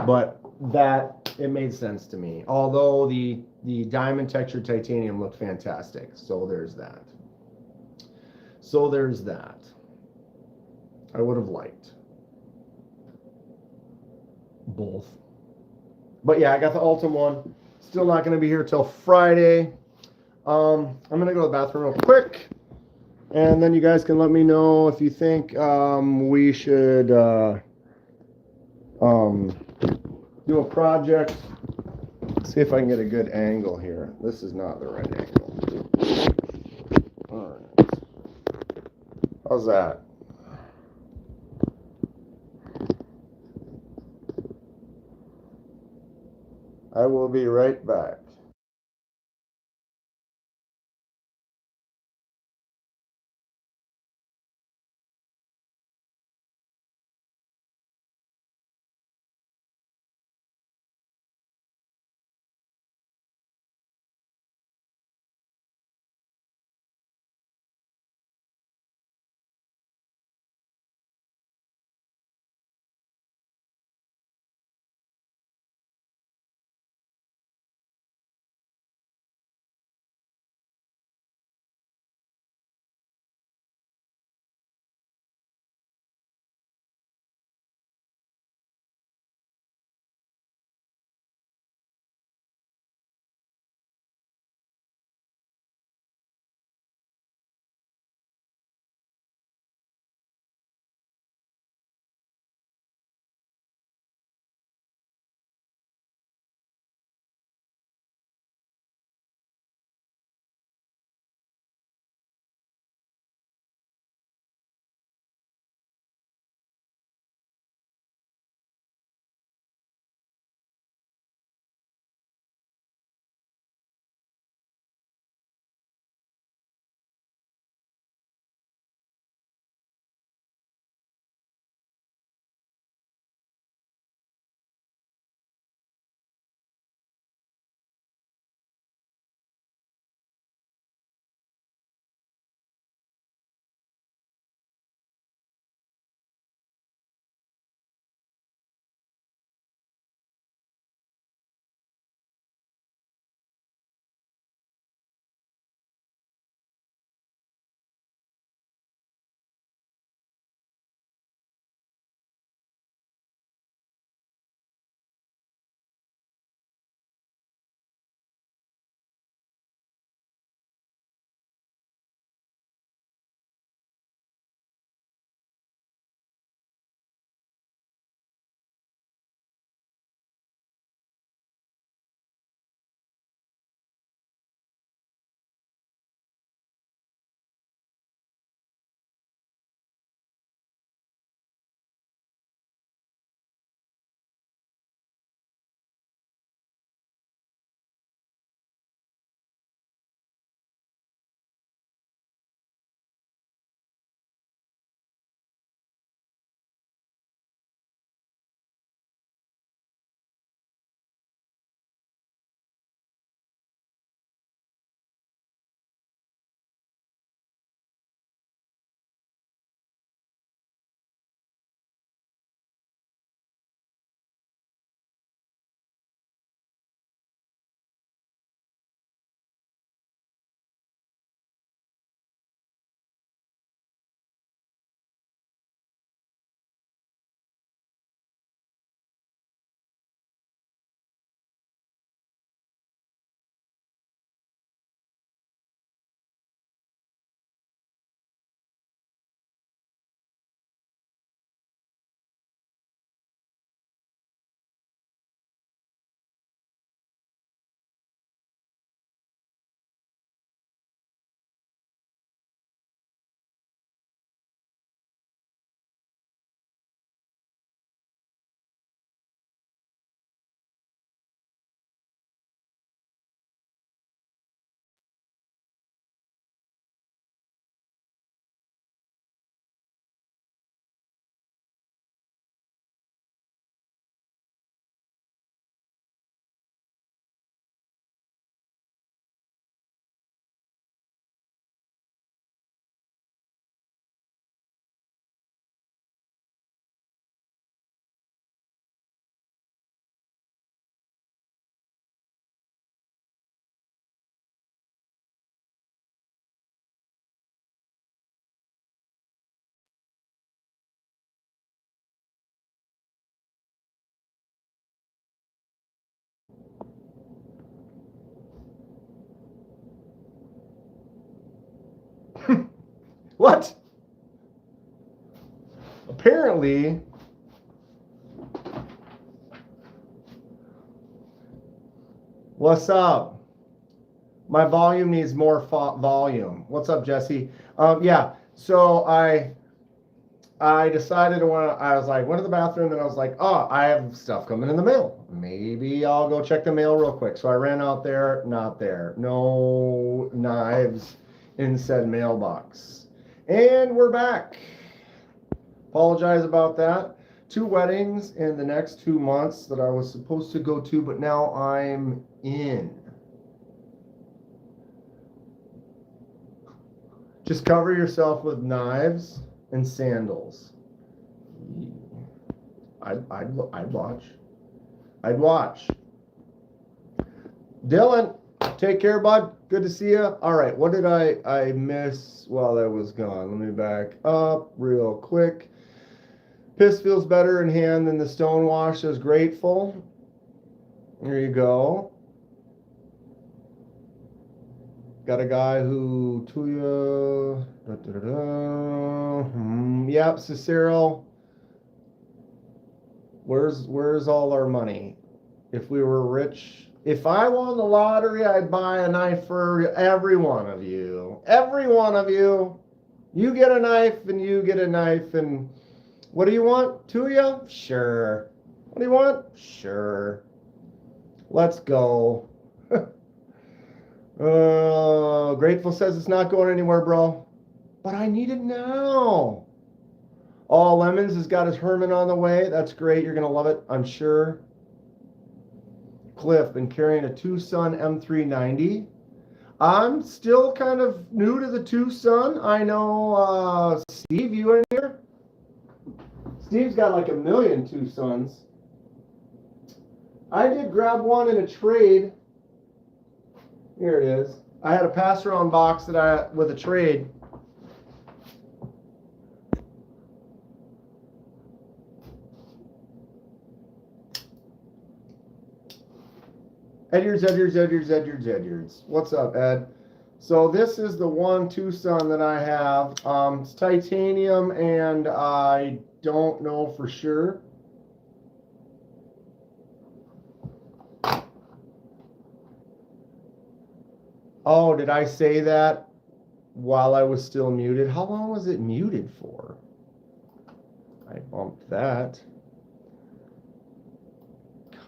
but that it made sense to me. Although the diamond textured titanium looked fantastic. So there's that. I would have liked both. But yeah, I got the Ultim one. Still not going to be here till Friday. I'm going to go to the bathroom real quick. And then you guys can let me know if you think we should do a project. Let's see if I can get a good angle here. This is not the right angle. All right. How's that? I will be right back. What? Apparently, what's up? My volume needs more volume. What's up, Jesse? Yeah. So I decided I was like, went to the bathroom, and I was like, oh, I have stuff coming in the mail. Maybe I'll go check the mail real quick. So I ran out there, not there. No knives in said mailbox. And we're back. Apologize about that. 2 weddings in the next 2 months that I was supposed to go to, but now I'm in. Just cover yourself with knives and sandals. I'd watch. I'd watch. Dylan, take care, bud. Good to see you. All right, what did I miss while I was gone? Let me back up real quick. Piss feels better in hand than the stonewash. Is grateful. There you go. Got a guy who Tuya. Yep, Cicero. Where's all our money? If we were rich, if I won the lottery, I'd buy a knife for every one of you. Every one of you. You get a knife and you get a knife. And what do you want? Tuya? Sure. What do you want? Sure. Let's go. Grateful says it's not going anywhere, bro. But I need it now. Oh, Lemons has got his Herman on the way. That's great. You're going to love it, I'm sure. Cliff, been carrying a Tucson M390. I'm still kind of new to the Tucson. I know, Steve, you in here? Steve's got like 1 million Tucsons. I did grab one in a trade. Here it is. I had a pass-around box with a trade. Edwards. What's up, Ed? So this is the one Tucson that I have. It's titanium, and I don't know for sure. Oh, did I say that while I was still muted? How long was it muted for? I bumped that.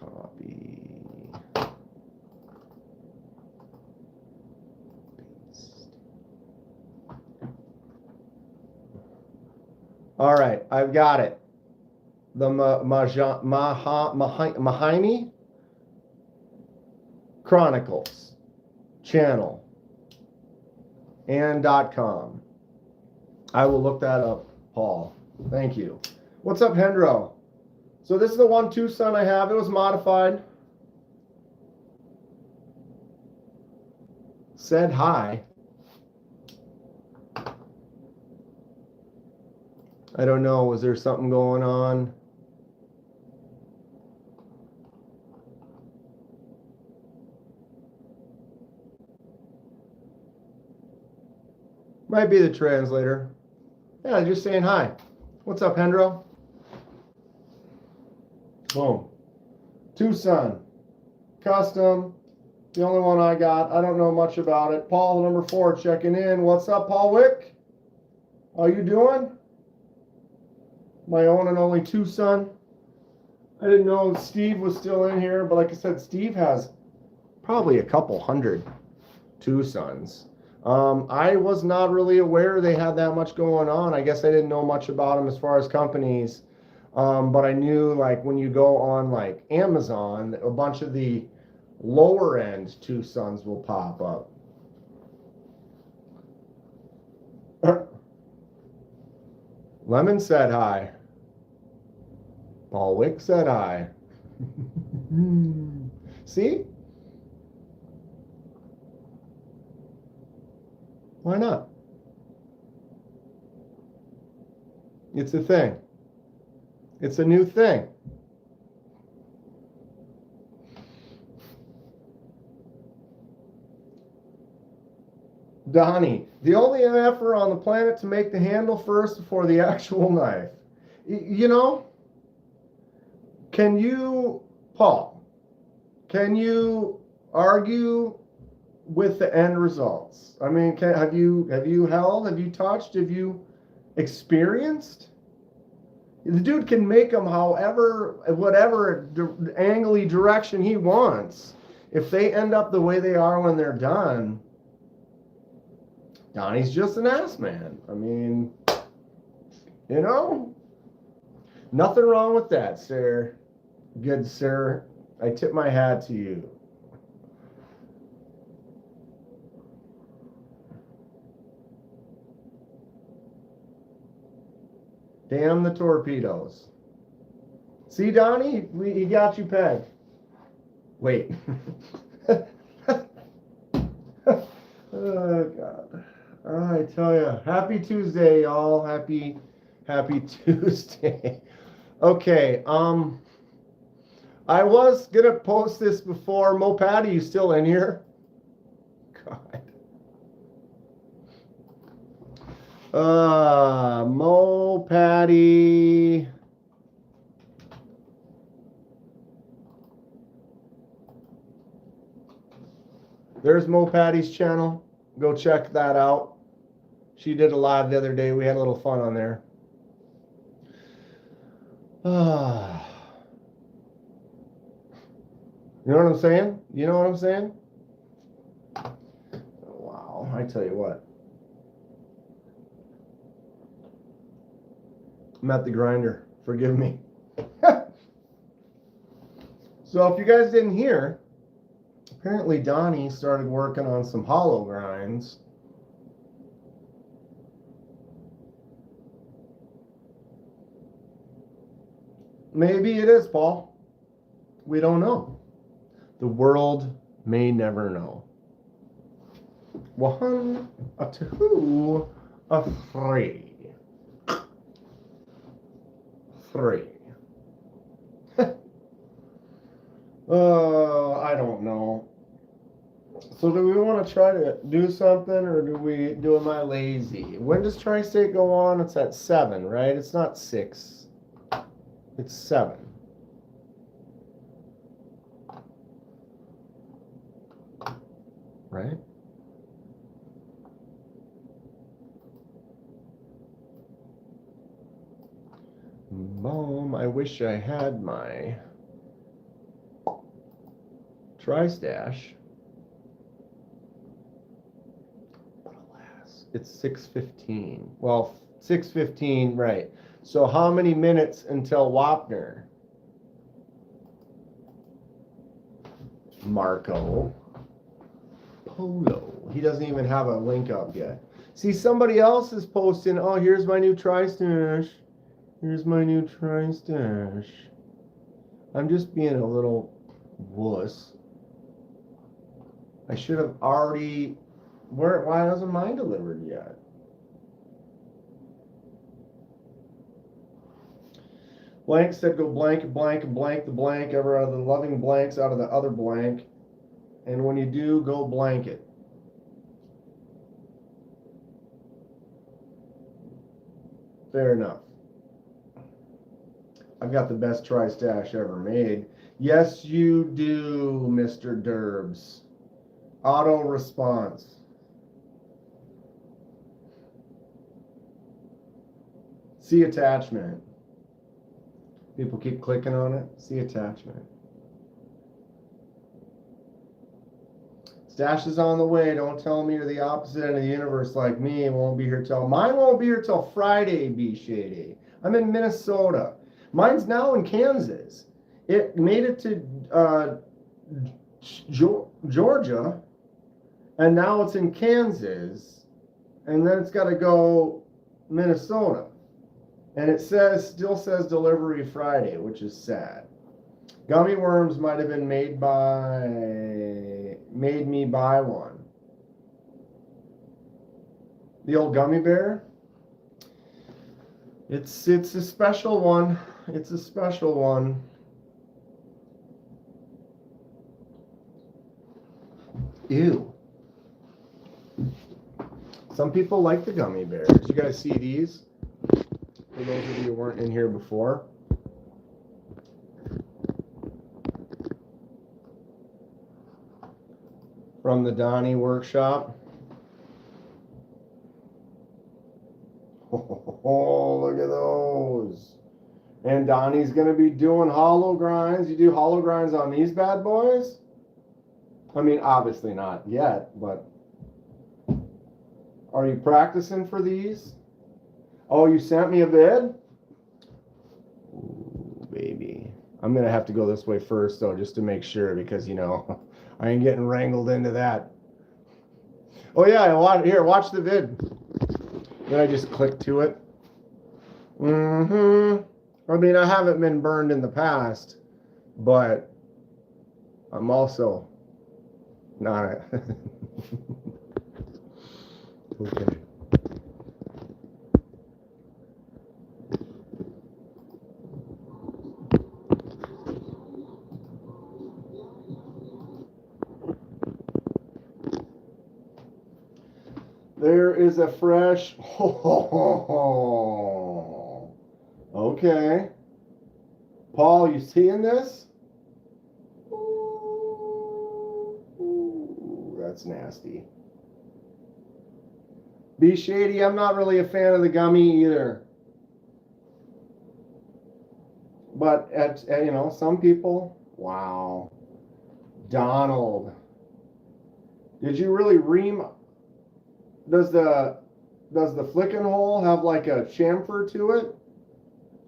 Copy. Paste. All right, I've got it. The Mahaimi Chronicles channel and .com. I will look that up, Paul. Thank you. What's up, Hendro? So this is the one Tucson I have. It was modified. Said hi. I don't know. Was there something going on? Might be the translator. Yeah, just saying hi. What's up, Hendro? Boom. Tucson. Custom. The only one I got. I don't know much about it. Paul, number 4, checking in. What's up, Paul Wick? How you doing? My own and only Tucson. I didn't know Steve was still in here, but like I said, Steve has probably a couple hundred Tucsons. I was not really aware they had that much going on. I guess I didn't know much about them as far as companies. But I knew, like, when you go on like Amazon, a bunch of the lower end Tucsons will pop up. Lemon said hi. Paul Wick said hi. See? Why not? It's a thing. It's a new thing. Donnie, the only MFer on the planet to make the handle first before the actual knife. You know, can you, Paul, can you argue with the end results? I mean, have you held, have you touched, have you experienced? The dude can make them however, whatever angly direction he wants. If they end up the way they are when they're done, Donnie's just an ass man. I mean, you know, nothing wrong with that, sir. Good sir. I tip my hat to you. Damn the torpedoes. See, Donnie? He got you pegged. Wait. Oh, God. I tell you. Happy Tuesday, y'all. Happy Tuesday. Okay, I was going to post this before. Mo Patty, you still in here? God. Mo Patty. There's Mo Patty's channel. Go check that out. She did a live the other day. We had a little fun on there. You know what I'm saying? You know what I'm saying? Wow, I tell you what. I'm at the grinder. Forgive me. So if you guys didn't hear, apparently Donnie started working on some hollow grinds. Maybe it is, Paul. We don't know. The world may never know. 1, a 2, a 3. 3. I don't know. So do we want to try to do something, or am I lazy? When does Tri-State go on? It's at 7, right? It's not 6. It's 7. Right? Boom. I wish I had my Tri-Stash. But alas, it's 6:15. Well, 6:15, right. So how many minutes until Wapner? Marco Polo. He doesn't even have a link up yet. See, somebody else is posting, oh, here's my new Tri-Stash. Here's my new Tri-Stash. I'm just being a little wuss. I should have already... Why hasn't mine delivered yet? Blank said go blank, blank, blank the blank, ever out of the loving blanks out of the other blank. And when you do, go blank it. Fair enough. I've got the best Tri-Stash ever made. Yes, you do, Mr. Derbs. Auto response. See attachment. People keep clicking on it. See attachment. Stash is on the way. Don't tell me you're the opposite end of the universe like me. It won't be here till... Mine won't be here till Friday, B Shady. I'm in Minnesota. Mine's now in Kansas. It made it to Georgia, and now it's in Kansas, and then it's got to go Minnesota. And it still says delivery Friday, which is sad. Gummy worms might have been made me buy one. The old gummy bear. It's a special one. It's a special one. Ew. Some people like the gummy bears. You guys see these? For those of you who weren't in here before. From the Donnie workshop. Oh, look at those. And Donnie's going to be doing hollow grinds. You do hollow grinds on these bad boys? I mean, obviously not yet, but are you practicing for these? Oh, you sent me a vid? Ooh, baby. I'm going to have to go this way first, though, just to make sure, because, you know, I ain't getting wrangled into that. Oh, yeah, here, watch the vid. Then I just click to it. I mean, I haven't been burned in the past, but I'm also not. Okay. There is a fresh. Okay. Paul, you seeing this? Ooh, that's nasty. Be Shady, I'm not really a fan of the gummy either. But you know, some people, wow. Donald. Did you really ream? Does the flicking hole have like a chamfer to it?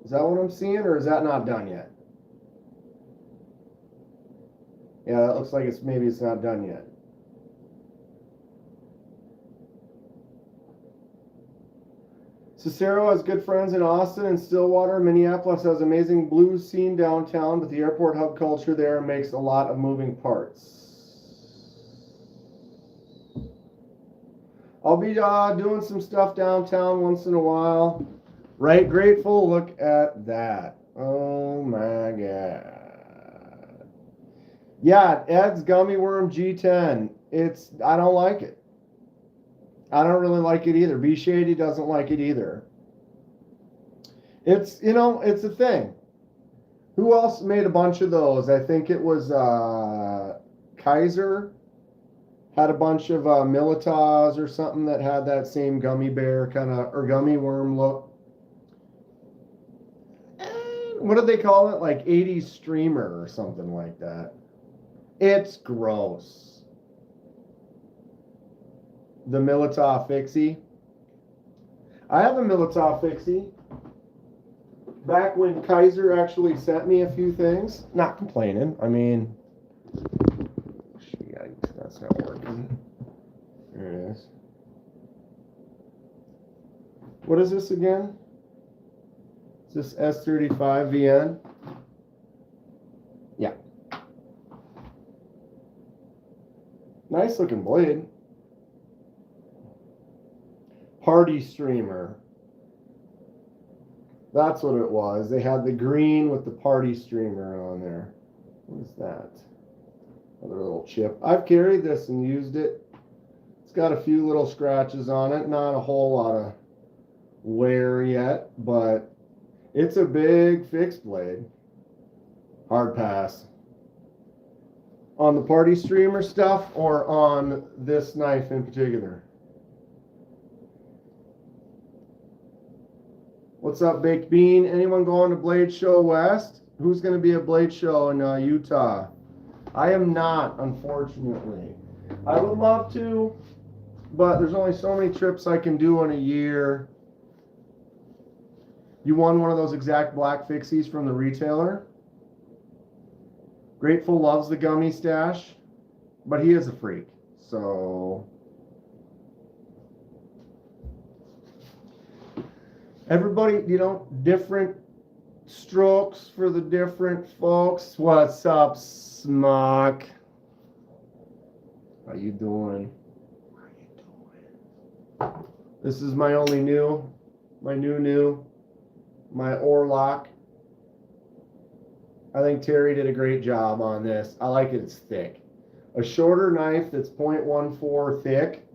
Is that what I'm seeing, or is that not done yet? Yeah, that looks like maybe it's not done yet. Cicero has good friends in Austin and Stillwater. Minneapolis has amazing blues scene downtown, but the airport hub culture there makes a lot of moving parts. I'll be doing some stuff downtown once in a while. Right, Grateful? Look at that. Oh my God. Yeah, Ed's Gummy Worm G10. I don't like it. I don't really like it either. B Shady doesn't like it either. It's, you know, it's a thing. Who else made a bunch of those? I think it was Kaiser had a bunch of Militas or something that had that same gummy bear kind of, or gummy worm look. What did they call it? Like 80s streamer or something like that. It's gross. The Milita Fixie. I have a Milita Fixie. Back when Kaiser actually sent me a few things. Not complaining. I mean, that's not working. There it is. What is this again? Is this S35 VN? Yeah. Nice looking blade. Party streamer. That's what it was. They had the green with the party streamer on there. What is that? Another little chip. I've carried this and used it. It's got a few little scratches on it. Not a whole lot of wear yet, but it's a big fixed blade. Hard pass. On the party streamer stuff or on this knife in particular? What's up, Baked Bean? Anyone going to Blade Show West? Who's going to be at Blade Show in Utah? I am not, unfortunately. I would love to, but there's only so many trips I can do in a year. You won one of those exact black fixies from the retailer. Grateful loves the gummy stash, but he is a freak, so... Everybody, you know, different strokes for the different folks. What's up, Smock? How you doing? How you doing? This is my my Orlock. I think Terry did a great job on this. I like it, it's thick. A shorter knife that's .14 thick,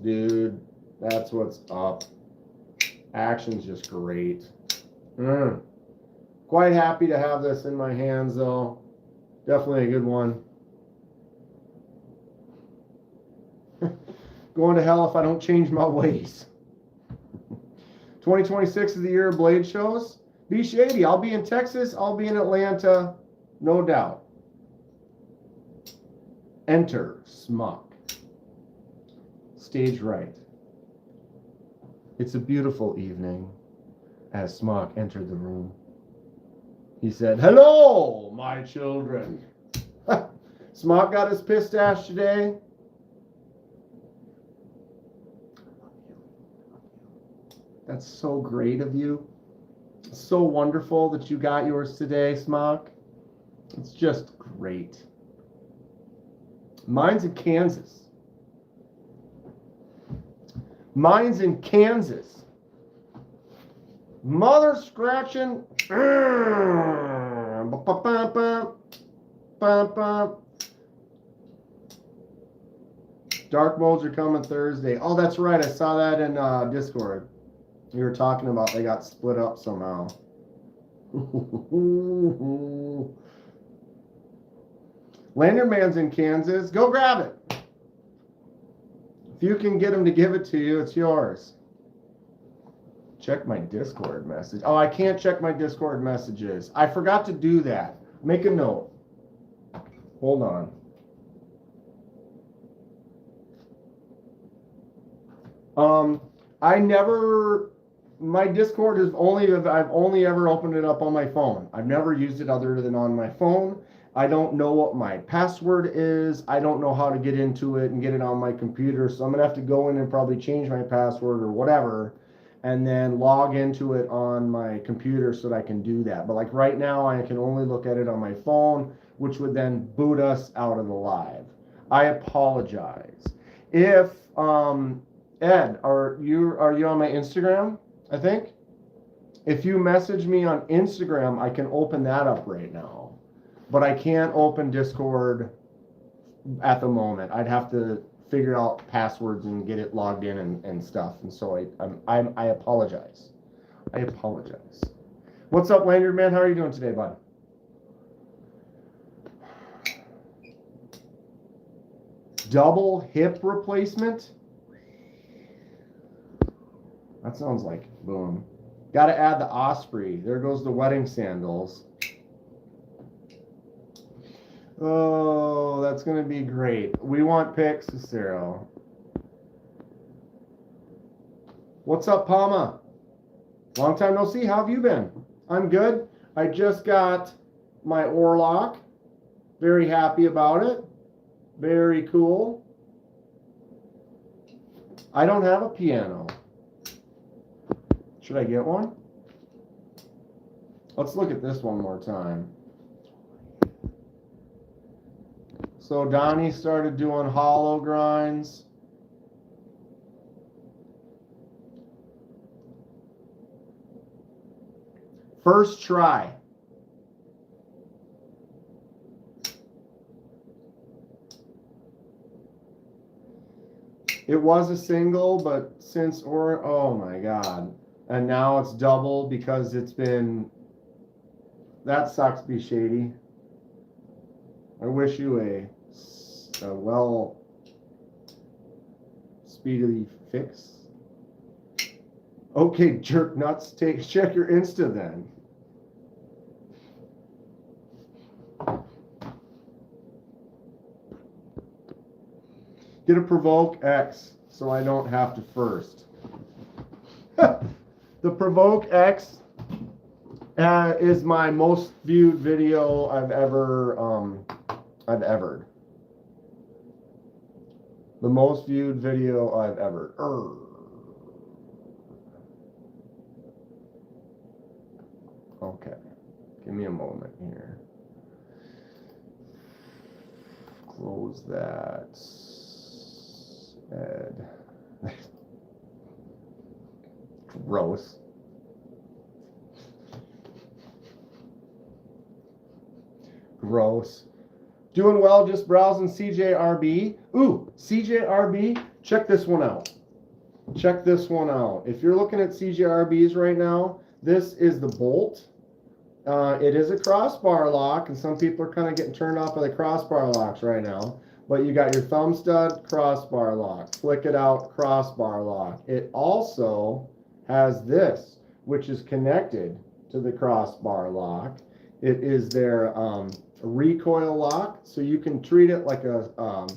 dude, That's what's up. Action's just great. Quite happy to have this in my hands, though. Definitely a good one. Going to hell if I don't change my ways. 2026 is the year of blade shows. Be shady. I'll be in Texas. I'll be in Atlanta. No doubt. Enter Smuck. Stage right. It's a beautiful evening. As Smuck entered the room, he said, "Hello, my children." Smuck got his pistache today. That's so great of you. So wonderful that you got yours today, Smock. It's just great. Mine's in Kansas. Mine's in Kansas. Mother scratching. Dark modes are coming Thursday. Oh, that's right. I saw that in Discord. You were talking about they got split up somehow. Landerman's in Kansas. Go grab it. If you can get him to give it to you, it's yours. Check my Discord message. Oh, I can't check my Discord messages. I forgot to do that. Make a note. Hold on. My Discord is I've only ever opened it up on my phone. I've never used it other than on my phone. I don't know what my password is. I don't know how to get into it and get it on my computer. So I'm going to have to go in and probably change my password or whatever and then log into it on my computer so that I can do that. But like right now, I can only look at it on my phone, which would then boot us out of the live. I apologize. If, Ed, are you on my Instagram? I think. If you message me on Instagram, I can open that up right now. But I can't open Discord at the moment. I'd have to figure out passwords and get it logged in and stuff. And so I apologize. I apologize. What's up, Lanyard Man? How are you doing today, bud? Double hip replacement? That sounds like boom. Got to add the Osprey. There goes the wedding sandals. Oh, that's going to be great. We want pics, Cicero. What's up, Palma? Long time no see. How have you been? I'm good. I just got my Orlock. Very happy about it. Very cool. I don't have a piano. Should I get one? Let's look at this one more time. So Donnie started doing hollow grinds. First try. It was a single, but since oh my God. And now it's double because it's been, that sucks, Be Shady. I wish you a well speedily fix. Okay, jerk nuts, check your Insta then. Get a Provoke X so I don't have to first. The Provoke X is my most viewed video I've ever. The most viewed video I've ever. Okay, give me a moment here. Close that. Ed. Gross. Gross. Doing well, just browsing CJRB. Ooh, CJRB, check this one out. check this one out. If you're looking at CJRBs right now, this is the bolt. It is a crossbar lock, and some people are kind of getting turned off by the crossbar locks right now. But you got your thumb stud, crossbar lock, flick it out, crossbar lock. It also has this, which is connected to the crossbar lock. It is their recoil lock, so you can treat it like a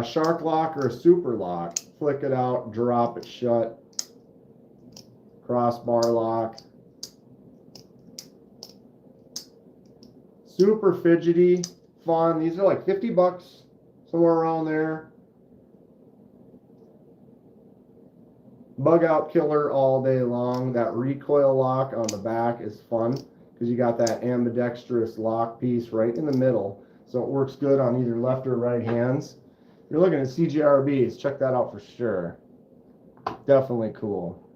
shark lock or a super lock. Flick it out, drop it shut. Crossbar lock. Super fidgety, fun. These are like 50 bucks, somewhere around there. Bug out killer all day long. That recoil lock on the back is fun because you got that ambidextrous lock piece right in the middle. So it works good on either left or right hands. If you're looking at CJRBs, check that out for sure. Definitely cool.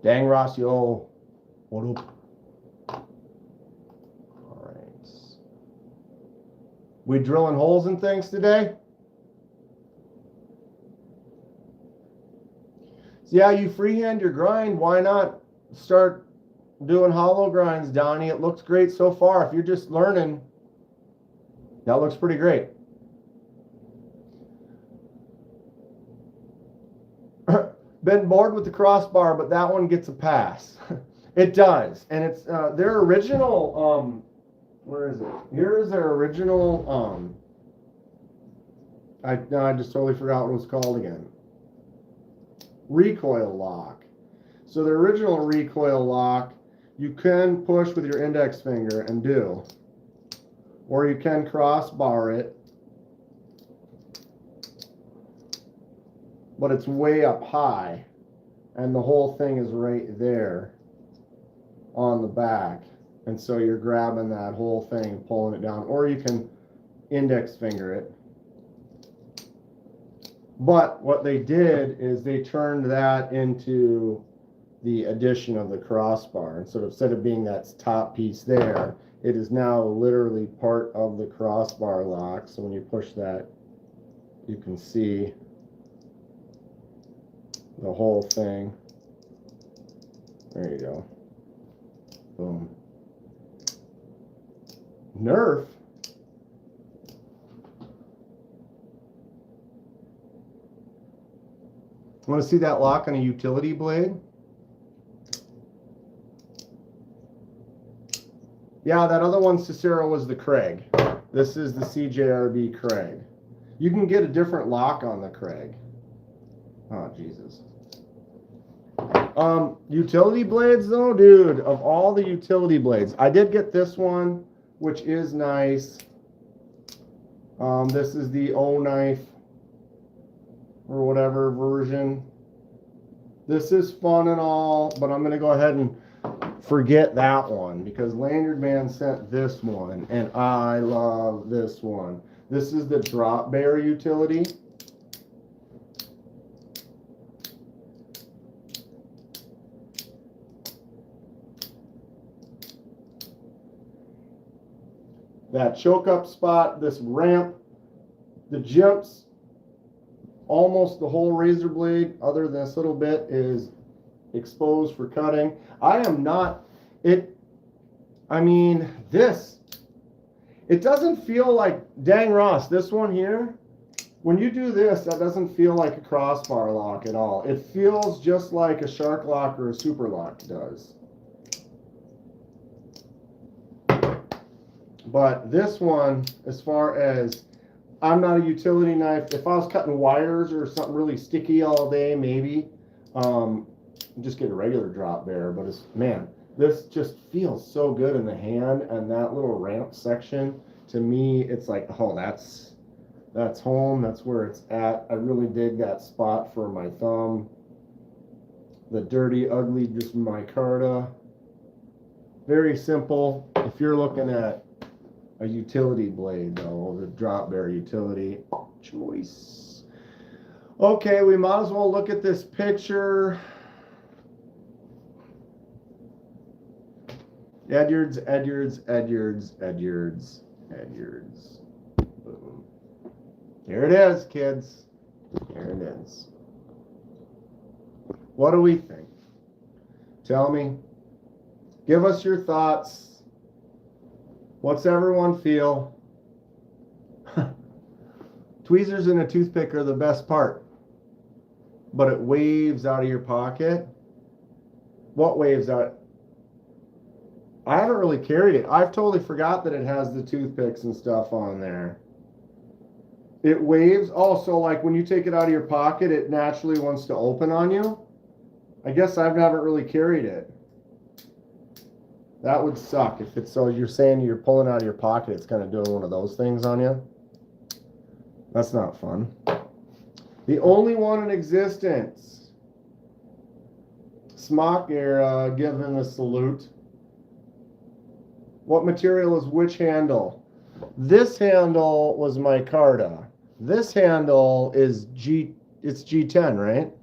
Dang Rossio. What up? We drilling holes in things today? So yeah, you freehand your grind. Why not start doing hollow grinds, Donnie? It looks great so far. If you're just learning, that looks pretty great. Been bored with the crossbar, but that one gets a pass. It does. And it's their original where is it? Here is their original I just totally forgot what it was called again. Recoil lock. So the original recoil lock you can push with your index finger and do, or you can crossbar it, but it's way up high and the whole thing is right there on the back. And so you're grabbing that whole thing and pulling it down, or you can index finger it. But what they did is they turned that into the addition of the crossbar. And so instead of being that top piece there, it is now literally part of the crossbar lock. So when you push that, you can see the whole thing. There you go. Boom. Nerf. Want to see that lock on a utility blade? Yeah, that other one, Cicero, was the Craig. This is the CJRB Craig. You can get a different lock on the Craig. Oh, Jesus. Utility blades, though, dude, of all the utility blades, I did get this one, which is nice. This is the O knife or whatever version. This is fun and all, but I'm going to go ahead and forget that one because Lanyard Man sent this one, and I love this one. This is the drop bear utility. That choke up spot, this ramp, the jumps, almost the whole razor blade, other than this little bit, is exposed for cutting. I am not, it doesn't feel like, dang Ross, this one here, when you do this, that doesn't feel like a crossbar lock at all. It feels just like a shark lock or a super lock does. But this one, as far as, I'm not a utility knife. If I was cutting wires or something really sticky all day, maybe, just get a regular drop bear. But it's, man, this just feels so good in the hand, and that little ramp section, to me, it's like, oh, that's home. That's where it's at. I really dig that spot for my thumb. The dirty, ugly, just micarta. Very simple. If you're looking at a utility blade, though, the drop bear utility choice. Okay, we might as well look at this picture. Edyards, Edyards, Edyards, Edyards, Edyards. Boom. Here it is, kids. Here it is. What do we think? Tell me. Give us your thoughts. What's everyone feel? Tweezers in a toothpick are the best part, but it waves out of your pocket. What waves out? I haven't really carried it. I've totally forgot that it has the toothpicks and stuff on there. It waves. Also, like when you take it out of your pocket, it naturally wants to open on you. I guess I haven't really carried it. That would suck if it's so you're saying you're pulling out of your pocket, it's kind of doing one of those things on you. That's not fun. The only one in existence. Smock era, give him a salute. What material is which handle? This handle was micarta. This handle is it's G10, right?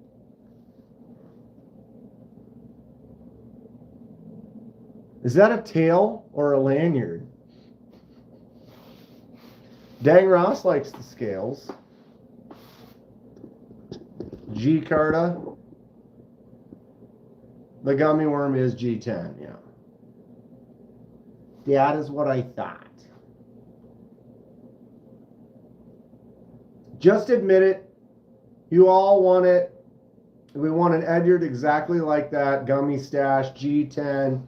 Is that a tail or a lanyard? Dang Ross likes the scales. G-Carta. The gummy worm is G10, yeah. That is what I thought. Just admit it. You all want it. We want an Edyard exactly like that. Gummy stash, G10.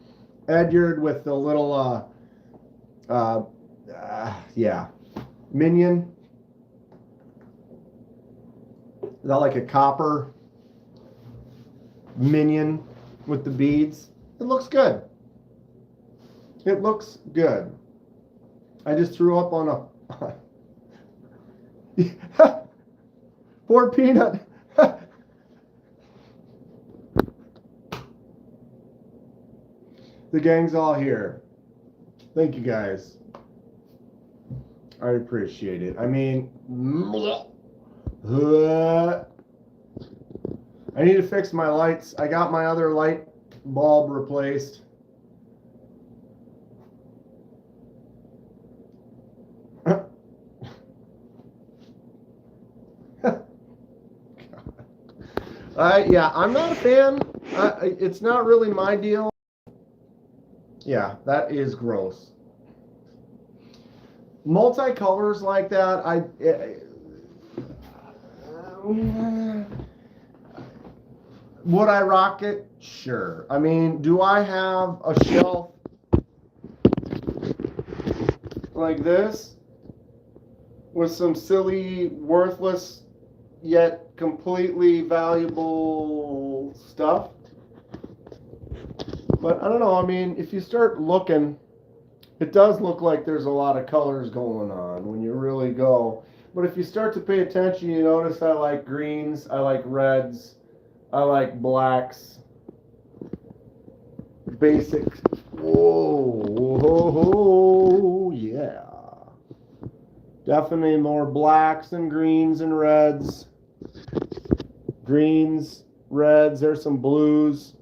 Edyard with the little, yeah. Minion. Is that like a copper minion with the beads? It looks good. It looks good. I just threw up on a poor Peanut. The gang's all here. Thank you guys. I appreciate it. I mean, I need to fix my lights. I got my other light bulb replaced. Yeah, I'm not a fan. It's not really my deal. Yeah, that is gross. Multicolors like that, would I rock it? Sure. I mean, do I have a shelf like this with some silly, worthless, yet completely valuable stuff? But I don't know. I mean, if you start looking, it does look like there's a lot of colors going on when you really go. But if you start to pay attention, you notice I like greens, I like reds, I like blacks. Basic. Whoa, yeah. Definitely more blacks and greens and reds. Greens, reds, there's some blues.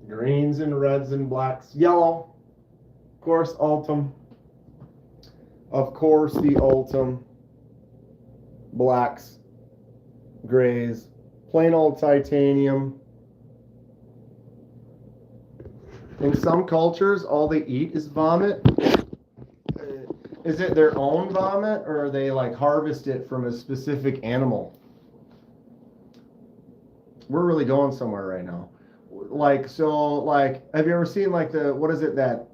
Greens and reds and blacks. Yellow. Of course, Ultim. Of course, the Ultim. Blacks. Grays. Plain old titanium. In some cultures, all they eat is vomit. Is it their own vomit, or are they like harvest it from a specific animal? We're really going somewhere right now. Like, so, like, have you ever seen like what is it, that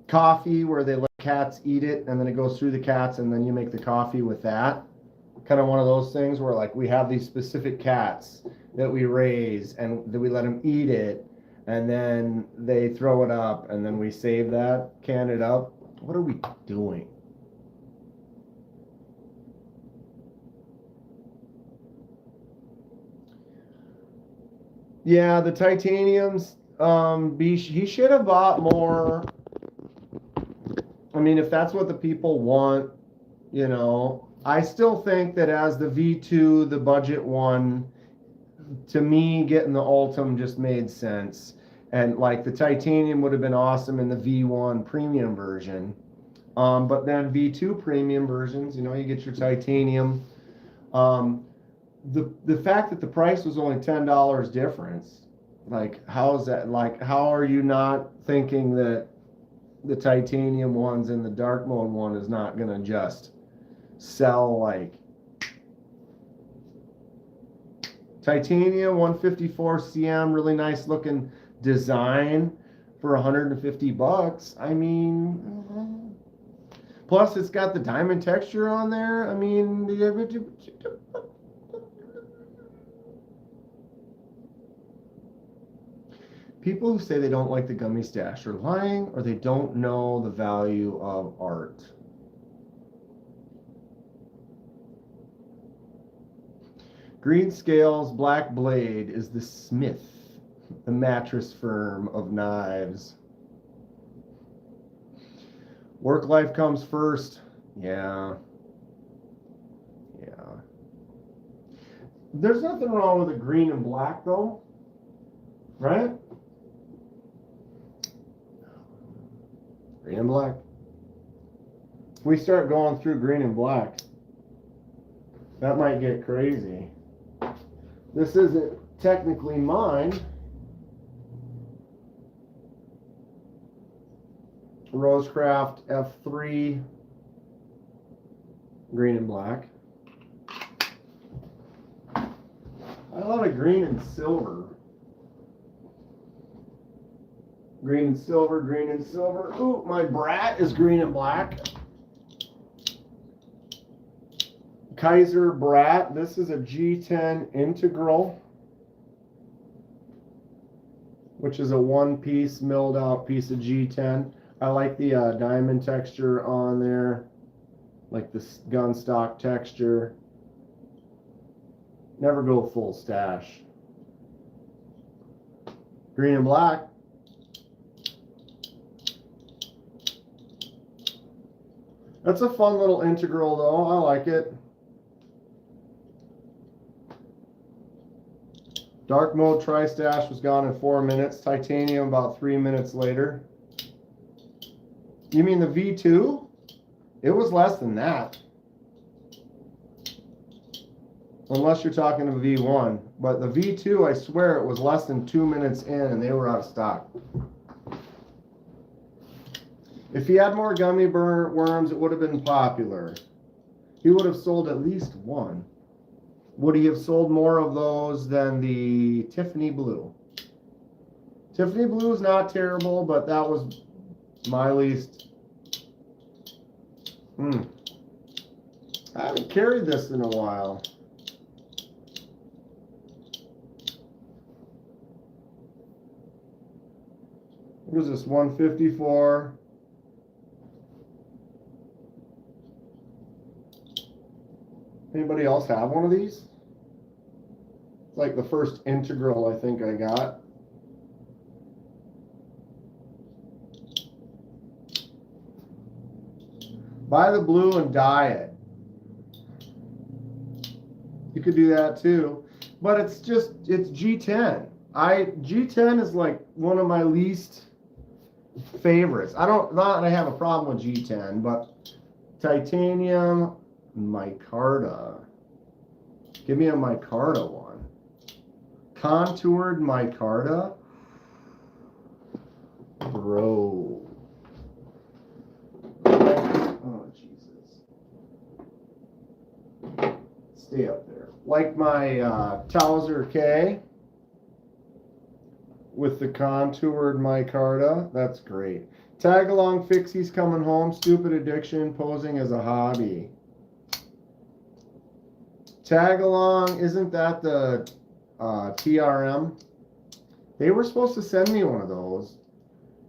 coffee where they let cats eat it and then it goes through the cats and then you make the coffee with that? Kind of one of those things where like we have these specific cats that we raise and that we let them eat it and then they throw it up and then we save that, can it up. What are we doing? Yeah, the titaniums, he should have bought more. I mean, if that's what the people want, you know, I still think that as the V2, the budget one, to me, getting the Ultim just made sense. And like the titanium would have been awesome in the V1 premium version. But then V2 premium versions, you know, you get your titanium. The fact that the price was only $10 difference, like how is that? Like how are you not thinking that the titanium ones and the dark mode one is not gonna just sell like titanium 154 CM, really nice looking design for $150. I mean, plus it's got the diamond texture on there. I mean, people who say they don't like the gummy stash are lying, or they don't know the value of art. Green Scales Black Blade is the Smith, the mattress firm of knives. Work life comes first. Yeah. There's nothing wrong with a green and black though, right? Green and black. We start going through green and black, that might get crazy. This isn't technically mine. Rosecraft F3 green and black. I love a green and silver. Green and silver, green and silver. Ooh, my brat is green and black. Kaiser Brat. This is a G10 integral, which is a one-piece milled out piece of G10. I like the diamond texture on there, like the gun stock texture. Never go full stash. Green and black. That's a fun little integral though. I like it. Dark mode tri-stash was gone in 4 minutes. Titanium about 3 minutes later. You mean the V2? It was less than that. Unless you're talking to V1. But the V2, I swear it was less than 2 minutes in and they were out of stock. If he had more gummy worms, it would have been popular. He would have sold at least one. Would he have sold more of those than the Tiffany Blue? Tiffany Blue is not terrible, but that was my least. I haven't carried this in a while. What is this, 154? Anybody else have one of these? It's like the first integral I think I got. Buy the blue and dye it. You could do that too. But it's G10. G10 is like one of my least favorites. Not that I have a problem with G10, but titanium micarta. Give me a micarta one. Contoured micarta. Bro. Oh, Jesus. Stay up there. Like my Towser K with the contoured micarta. That's great. Tag along Fixie's coming home. Stupid addiction posing as a hobby. Tag along, isn't that the TRM? They were supposed to send me one of those.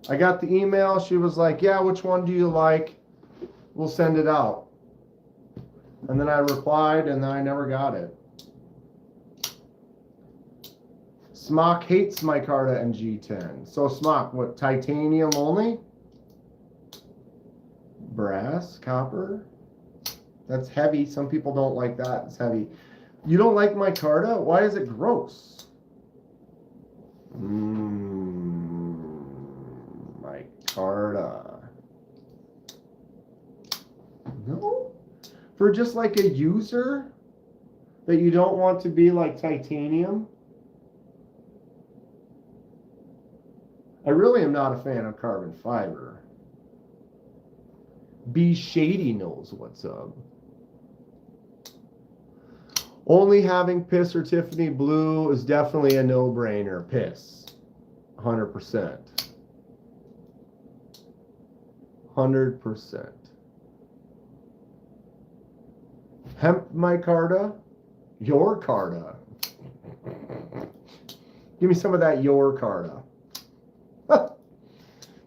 I got the email. She was like, yeah, which one do you like? We'll send it out. And then I replied, and then I never got it. Smock hates micarta and G10. So Smock, what, titanium only? Brass, copper? That's heavy. Some people don't like that. It's heavy. You don't like micarta? Why is it gross? Micarta. for just like a user that you don't want to be like titanium. I really am not a fan of carbon fiber. B Shady knows what's up. Only having piss or Tiffany blue is definitely a no-brainer. Piss. 100%. 100%. Hemp micarta. Your Carta. Give me some of that Your Carta.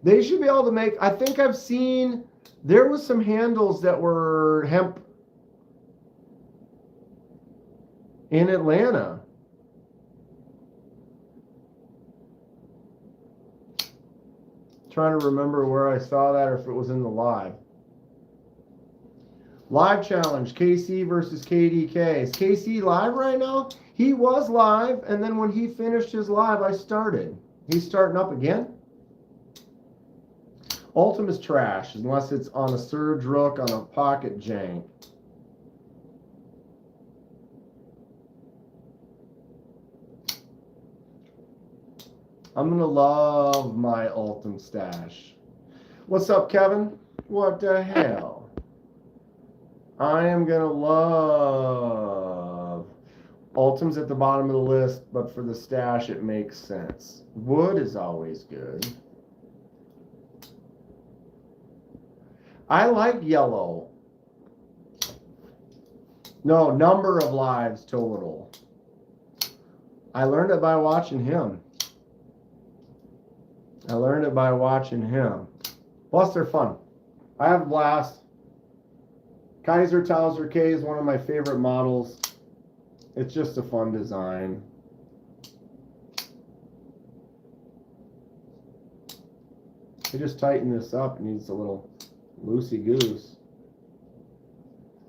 They should be able to make, I think I've seen, there was some handles that were hemp in Atlanta. Trying to remember where I saw that or if it was in the live. Live challenge, KC versus KDK. Is KC live right now? He was live, and then when he finished his live, I started. He's starting up again. Ultim is trash, unless it's on a Surge Rook on a pocket jank. I'm going to love my Ultim stash. What's up, Kevin? What the hell? I am going to love Ultim's at the bottom of the list, but for the stash, it makes sense. Wood is always good. I like yellow. No, number of lives total. I learned it by watching him. Plus, they're fun. I have a blast. Kaiser Towser K is one of my favorite models. It's just a fun design. I just tighten this up. It needs a little loosey goose.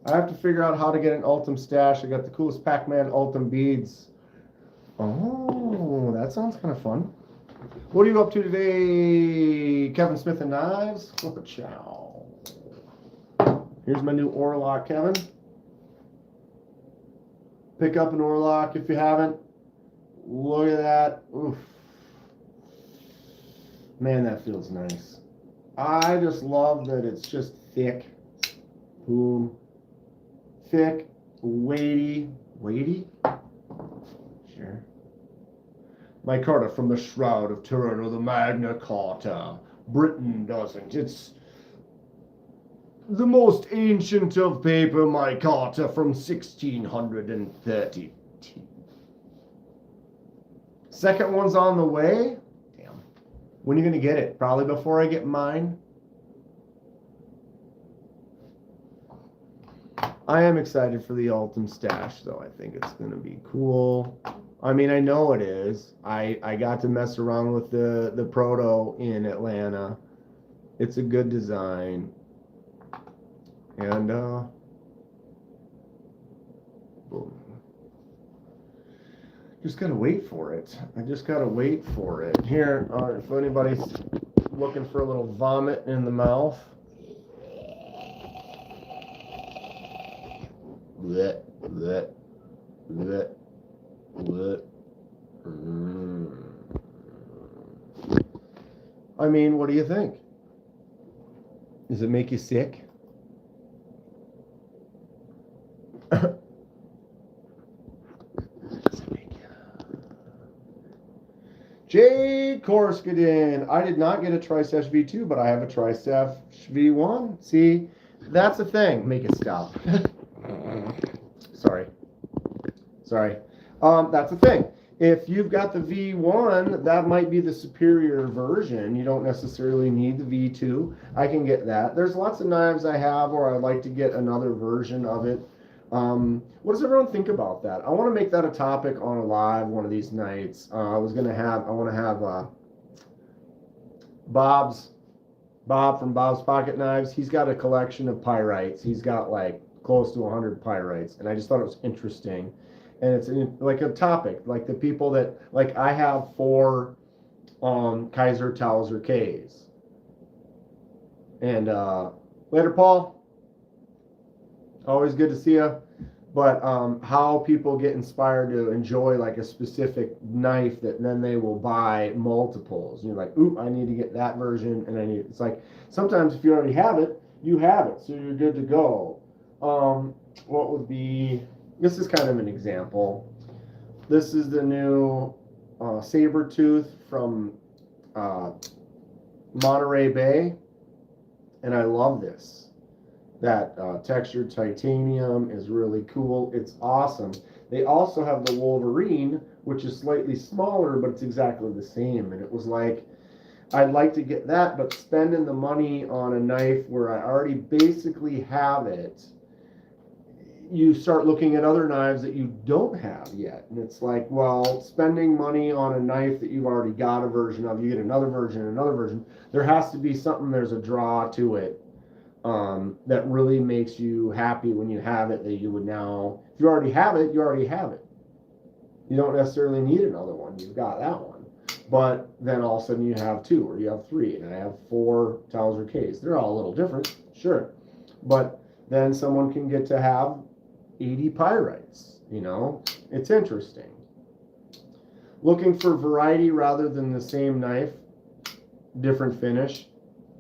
I have to figure out how to get an Ultim stash. I got the coolest Pac-Man Ultim beads. Oh, that sounds kind of fun. What are you up to today, Kevin Smith and Knives? Oh, ciao. Here's my new Orlock, Kevin. Pick up an Orlock if you haven't. Look at that. Oof. Man, that feels nice. I just love that it's just thick. Boom. Thick, weighty. Weighty? Sure. My Carta from the Shroud of Turin, or the Magna Carta. Britain doesn't. It's the most ancient of paper, my Carta, from 1632. Second one's on the way. Damn. When are you going to get it? Probably before I get mine. I am excited for the Ultim stash, though. I think it's going to be cool. I mean, I know it is. I got to mess around with the Proto in Atlanta. It's a good design. And, boom. Just got to wait for it. I just got to wait for it. Here, if anybody's looking for a little vomit in the mouth. Blech, blech, blech, blech. I mean, what do you think? Does it make you sick? Jade Korskadin. I did not get a Triceps V2, but I have a Triceps V1. See, that's a thing. Make it stop. Sorry. That's a thing. If you've got the V1, that might be the superior version. You don't necessarily need the V2. I can get that. There's lots of knives I have, or I'd like to get another version of it. What does everyone think about that? I want to make that a topic on a live one of these nights. I want to have Bob from Bob's Pocket Knives. He's got a collection of pyrites. He's got like close to 100 pyrites, and I just thought it was interesting. And it's like a topic, like the people that, like I have 4 Kaiser Towser Ks. And later, Paul. Always good to see you. But how people get inspired to enjoy like a specific knife that then they will buy multiples. And you're like, ooh, I need to get that version, and I need. It's like sometimes if you already have it, you have it, so you're good to go. What would be? This is kind of an example. This is the new saber tooth from Monterey Bay, and I love this. That textured titanium is really cool. It's awesome. They also have the Wolverine, which is slightly smaller, but it's exactly the same. And it was like, I'd like to get that, but spending the money on a knife where I already basically have it, you start looking at other knives that you don't have yet. And it's like, well, spending money on a knife that you've already got a version of, you get another version. There has to be something, there's a draw to it. That really makes you happy when you have it, that you would now, if you already have it, you already have it. You don't necessarily need another one. You've got that one. But then all of a sudden you have two, or you have three, and I have 4 Towser Ks. They're all a little different, sure. But then someone can get to have 80 pyrites, you know? It's interesting. Looking for variety rather than the same knife, different finish.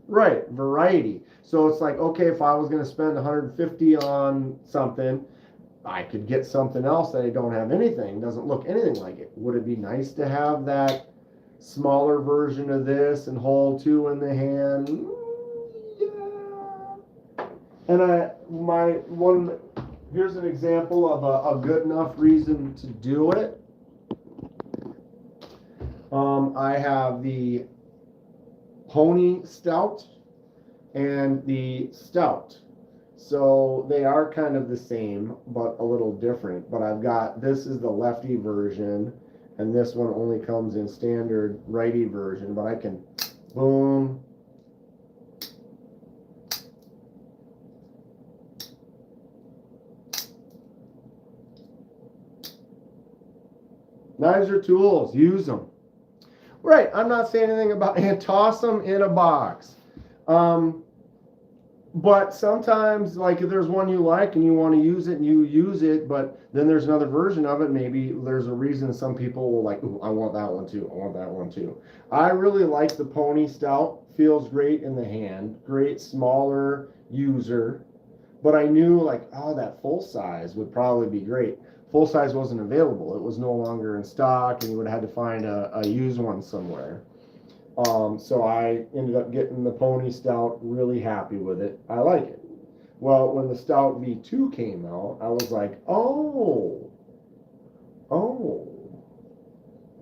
Right, variety. So it's like, okay, if I was going to spend 150 on something, I could get something else that I don't have anything, doesn't look anything like it. Would it be nice to have that smaller version of this and hold 2 in the hand? Yeah. And here's an example of a good enough reason to do it. I have the Pony Stout and the Stout. So they are kind of the same, but a little different. But I've got, this is the lefty version, and this one only comes in standard righty version, but I can, boom. Knives are tools, use them. Right, I'm not saying anything about, and toss them in a box. But sometimes, like if there's one you like and you want to use it and you use it, but then there's another version of it, maybe there's a reason some people will like, ooh, I want that one too, I want that one too. I really like the Pony Stout, feels great in the hand, great smaller user, but I knew like, oh, that full size would probably be great. Full size wasn't available, it was no longer in stock, and you would have had to find a used one somewhere. So I ended up getting the Pony Stout, really happy with it. I like it. Well, when the Stout V2 came out, I was like, oh.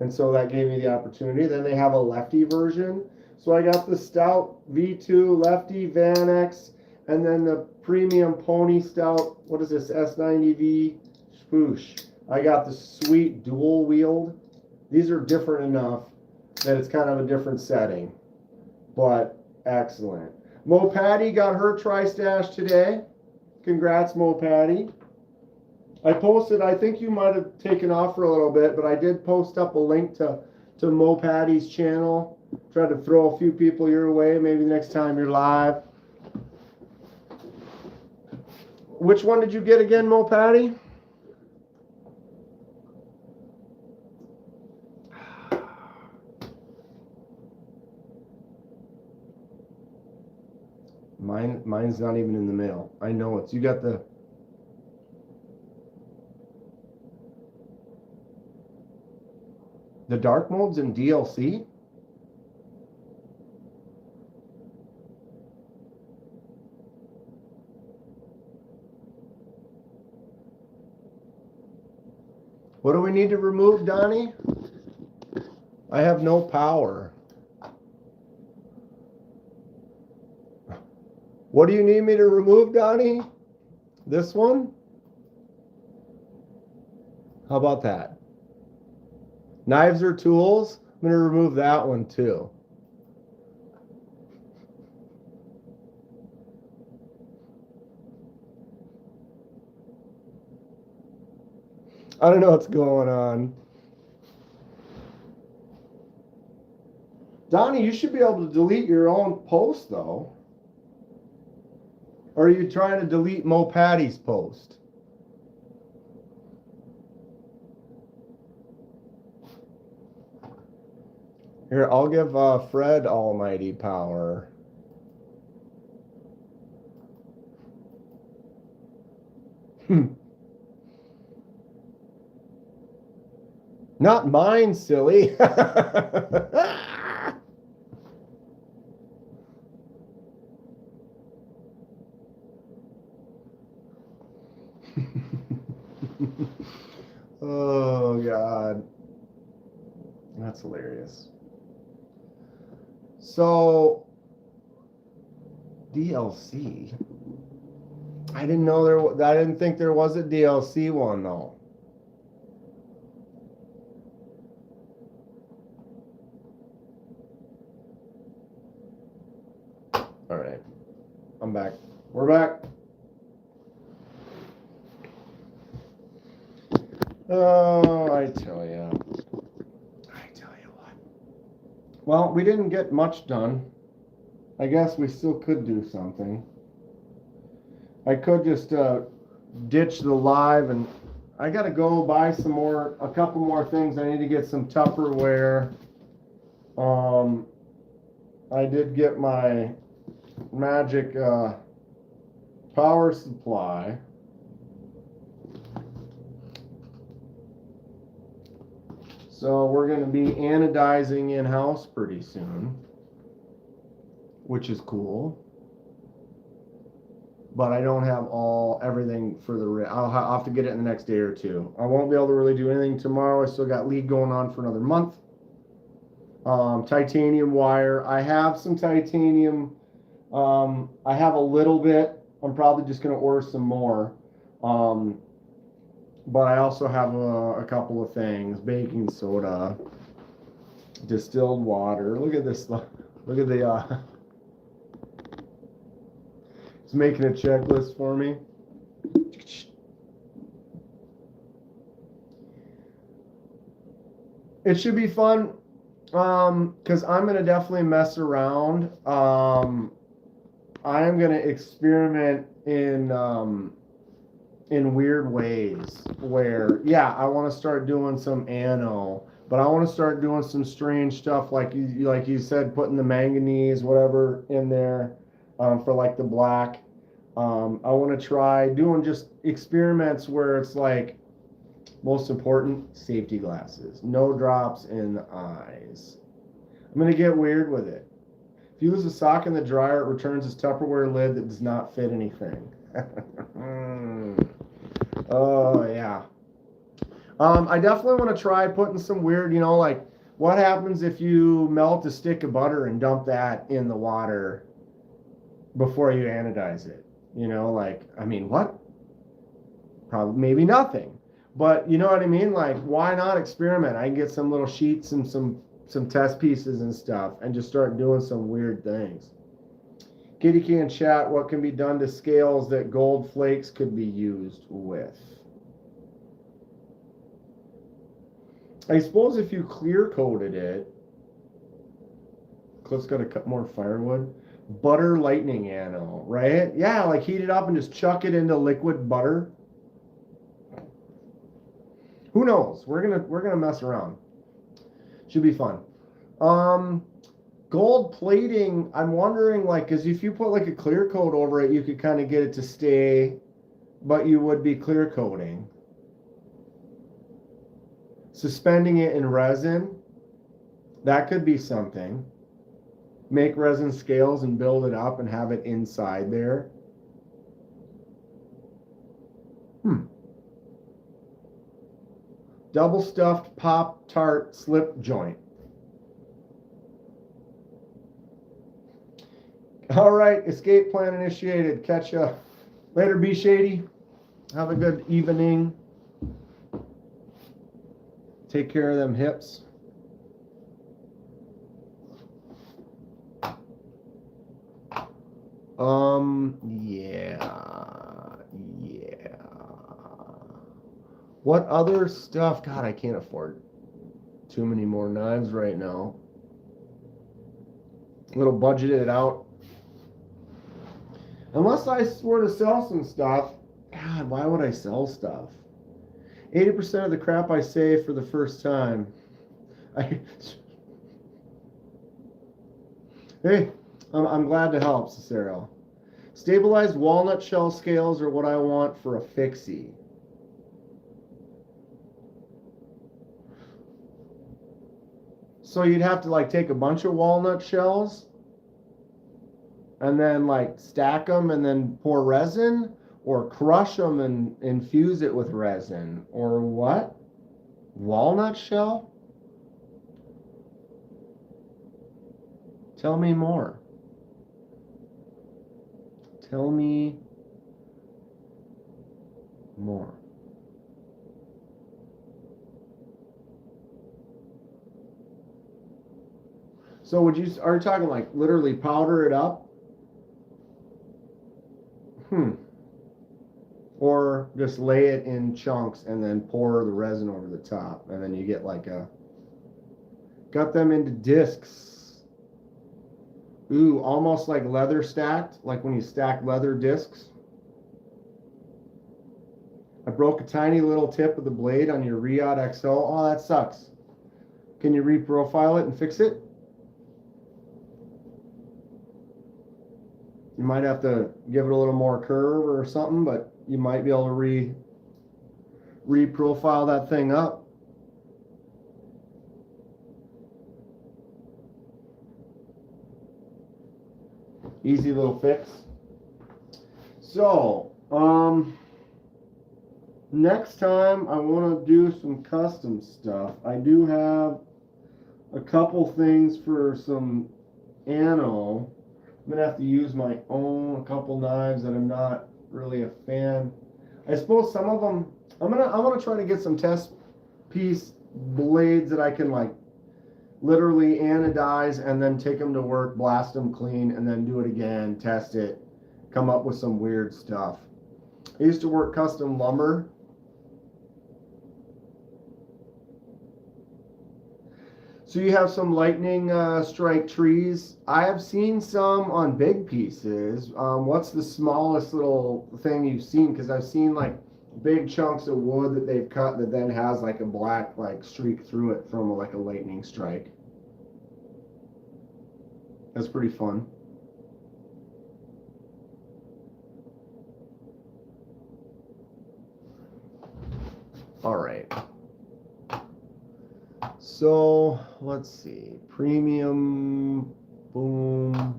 And so that gave me the opportunity. Then they have a lefty version. So I got the Stout V2 lefty Vanex, and then the premium Pony Stout, what is this, S90V Spoosh. I got the sweet dual wheeled. These are different enough that it's kind of a different setting, but excellent. Mo Patty got her tri-stash today. Congrats, Mo Patty. I posted, I think you might have taken off for a little bit, but I did post up a link to Mo Patty's channel. Try to throw a few people your way, maybe next time you're live. Which one did you get again, Mo Patty? Mine's not even in the mail. I know it's, you got the dark modes in DLC? What do we need to remove, Donnie? I have no power. What do you need me to remove, Donnie? This one? How about that? Knives are tools? I'm going to remove that one too. I don't know what's going on. Donnie, you should be able to delete your own post though. Or are you trying to delete Mo Patty's post? Here, I'll give Fred almighty power. Not mine, silly. Oh, God. That's hilarious. So, DLC. I didn't think there was a DLC one, though. All right. I'm back. We're back. Oh, I tell you what. Well, we didn't get much done. I guess we still could do something. I could just ditch the live, and I gotta go buy a couple more things. I need to get some Tupperware. I did get my magic power supply. So we're going to be anodizing in-house pretty soon, which is cool. But I don't have everything for I'll have to get it in the next day or two. I won't be able to really do anything tomorrow. I still got league going on for another month. Titanium wire. I have some titanium. I have a little bit. I'm probably just going to order some more. But I also have a couple of things. Baking soda, distilled water. Look at this. Look at the... It's making a checklist for me. It should be fun. Because I'm going to definitely mess around. I am going to experiment in weird ways where, yeah, I want to start doing some anno, but I want to start doing some strange stuff like you said, putting the manganese, whatever, in there for like the black. I want to try doing just experiments where it's like, most important, safety glasses. No drops in the eyes. I'm going to get weird with it. If you lose a sock in the dryer, it returns as Tupperware lid that does not fit anything. Oh, yeah. I definitely want to try putting some weird, like what happens if you melt a stick of butter and dump that in the water before you anodize it? What? Probably, maybe nothing. But you know what I mean? Like, why not experiment? I can get some little sheets and some test pieces and stuff and just start doing some weird things. Kitty can chat, what can be done to scales that gold flakes could be used with? I suppose if you clear coated it, Cliff's got to cut more firewood. Butter lightning anno, right? Yeah, like heat it up and just chuck it into liquid butter. Who knows? We're gonna mess around. Should be fun. Gold plating, I'm wondering, like, because if you put like a clear coat over it, you could kind of get it to stay, but you would be clear coating. Suspending it in resin, that could be something. Make resin scales and build it up and have it inside there. Double stuffed Pop-Tart slip joint. All right, escape plan initiated. Catch ya later, Be Shady. Have a good evening. Take care of them hips. Yeah. What other stuff? God, I can't afford too many more knives right now. A little budgeted out. Unless I were to sell some stuff. God, why would I sell stuff? 80% of the crap I save for the first time. Hey, I'm glad to help, Cicero. Stabilized walnut shell scales are what I want for a fixie. So you'd have to like take a bunch of walnut shells and then like stack them and then pour resin, or crush them and infuse it with resin, or what? Walnut shell? Tell me more. Tell me more. So are you talking like literally powder it up? Or just lay it in chunks and then pour the resin over the top, and then you get like got them into discs. Ooh, almost like leather stacked, like when you stack leather discs. I broke a tiny little tip of the blade on your Riyadh XO. Oh, that sucks. Can you reprofile it and fix it? You might have to give it a little more curve or something, but you might be able to reprofile that thing up. Easy little fix. So, next time I want to do some custom stuff. I do have a couple things for some anno. I'm gonna have to use my own couple knives that I'm not really a fan. I suppose some of them I'm gonna try to get some test piece blades that I can like literally anodize and then take them to work, blast them clean, and then do it again, test it, come up with some weird stuff. I used to work custom lumber. So you have some lightning strike trees. I have seen some on big pieces. What's the smallest little thing you've seen? Because I've seen like big chunks of wood that they've cut that then has like a black like streak through it from like a lightning strike. That's pretty fun. All right. So let's see, premium, boom,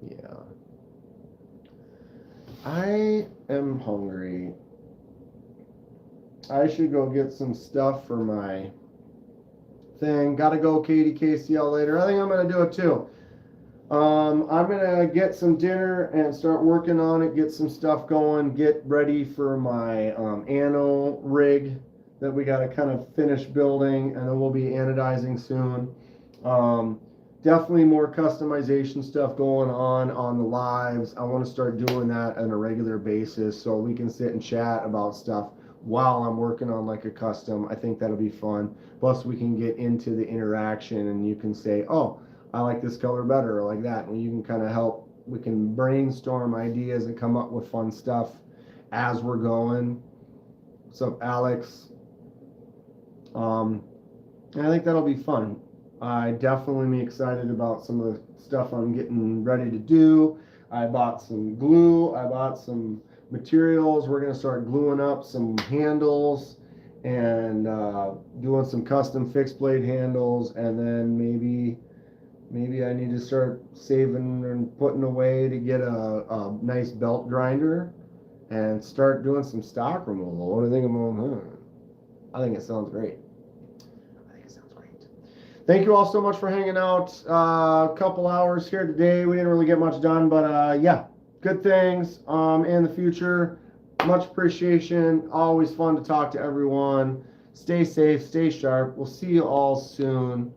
yeah. I am hungry. I should go get some stuff for my thing. Gotta go KDKCL later. I think I'm gonna do it too. I'm gonna get some dinner and start working on it, get some stuff going, get ready for my anno rig that we got to kind of finish building, and then we'll be anodizing soon. Definitely more customization stuff going on the lives. I want to start doing that on a regular basis so we can sit and chat about stuff while I'm working on like a custom. I think that'll be fun. Plus we can get into the interaction and you can say, oh, I like this color better, or like that, and you can kind of help. We can brainstorm ideas and come up with fun stuff as we're going. What's up, Alex? And I think that'll be fun. I definitely am excited about some of the stuff I'm getting ready to do. I bought some glue. I bought some materials. We're going to start gluing up some handles and doing some custom fixed blade handles, and then maybe I need to start saving and putting away to get a nice belt grinder and start doing some stock removal. What do you think about that? I think it sounds great. Thank you all so much for hanging out. A couple hours here today. We didn't really get much done, but yeah, good things in the future. Much appreciation. Always fun to talk to everyone. Stay safe, stay sharp. We'll see you all soon.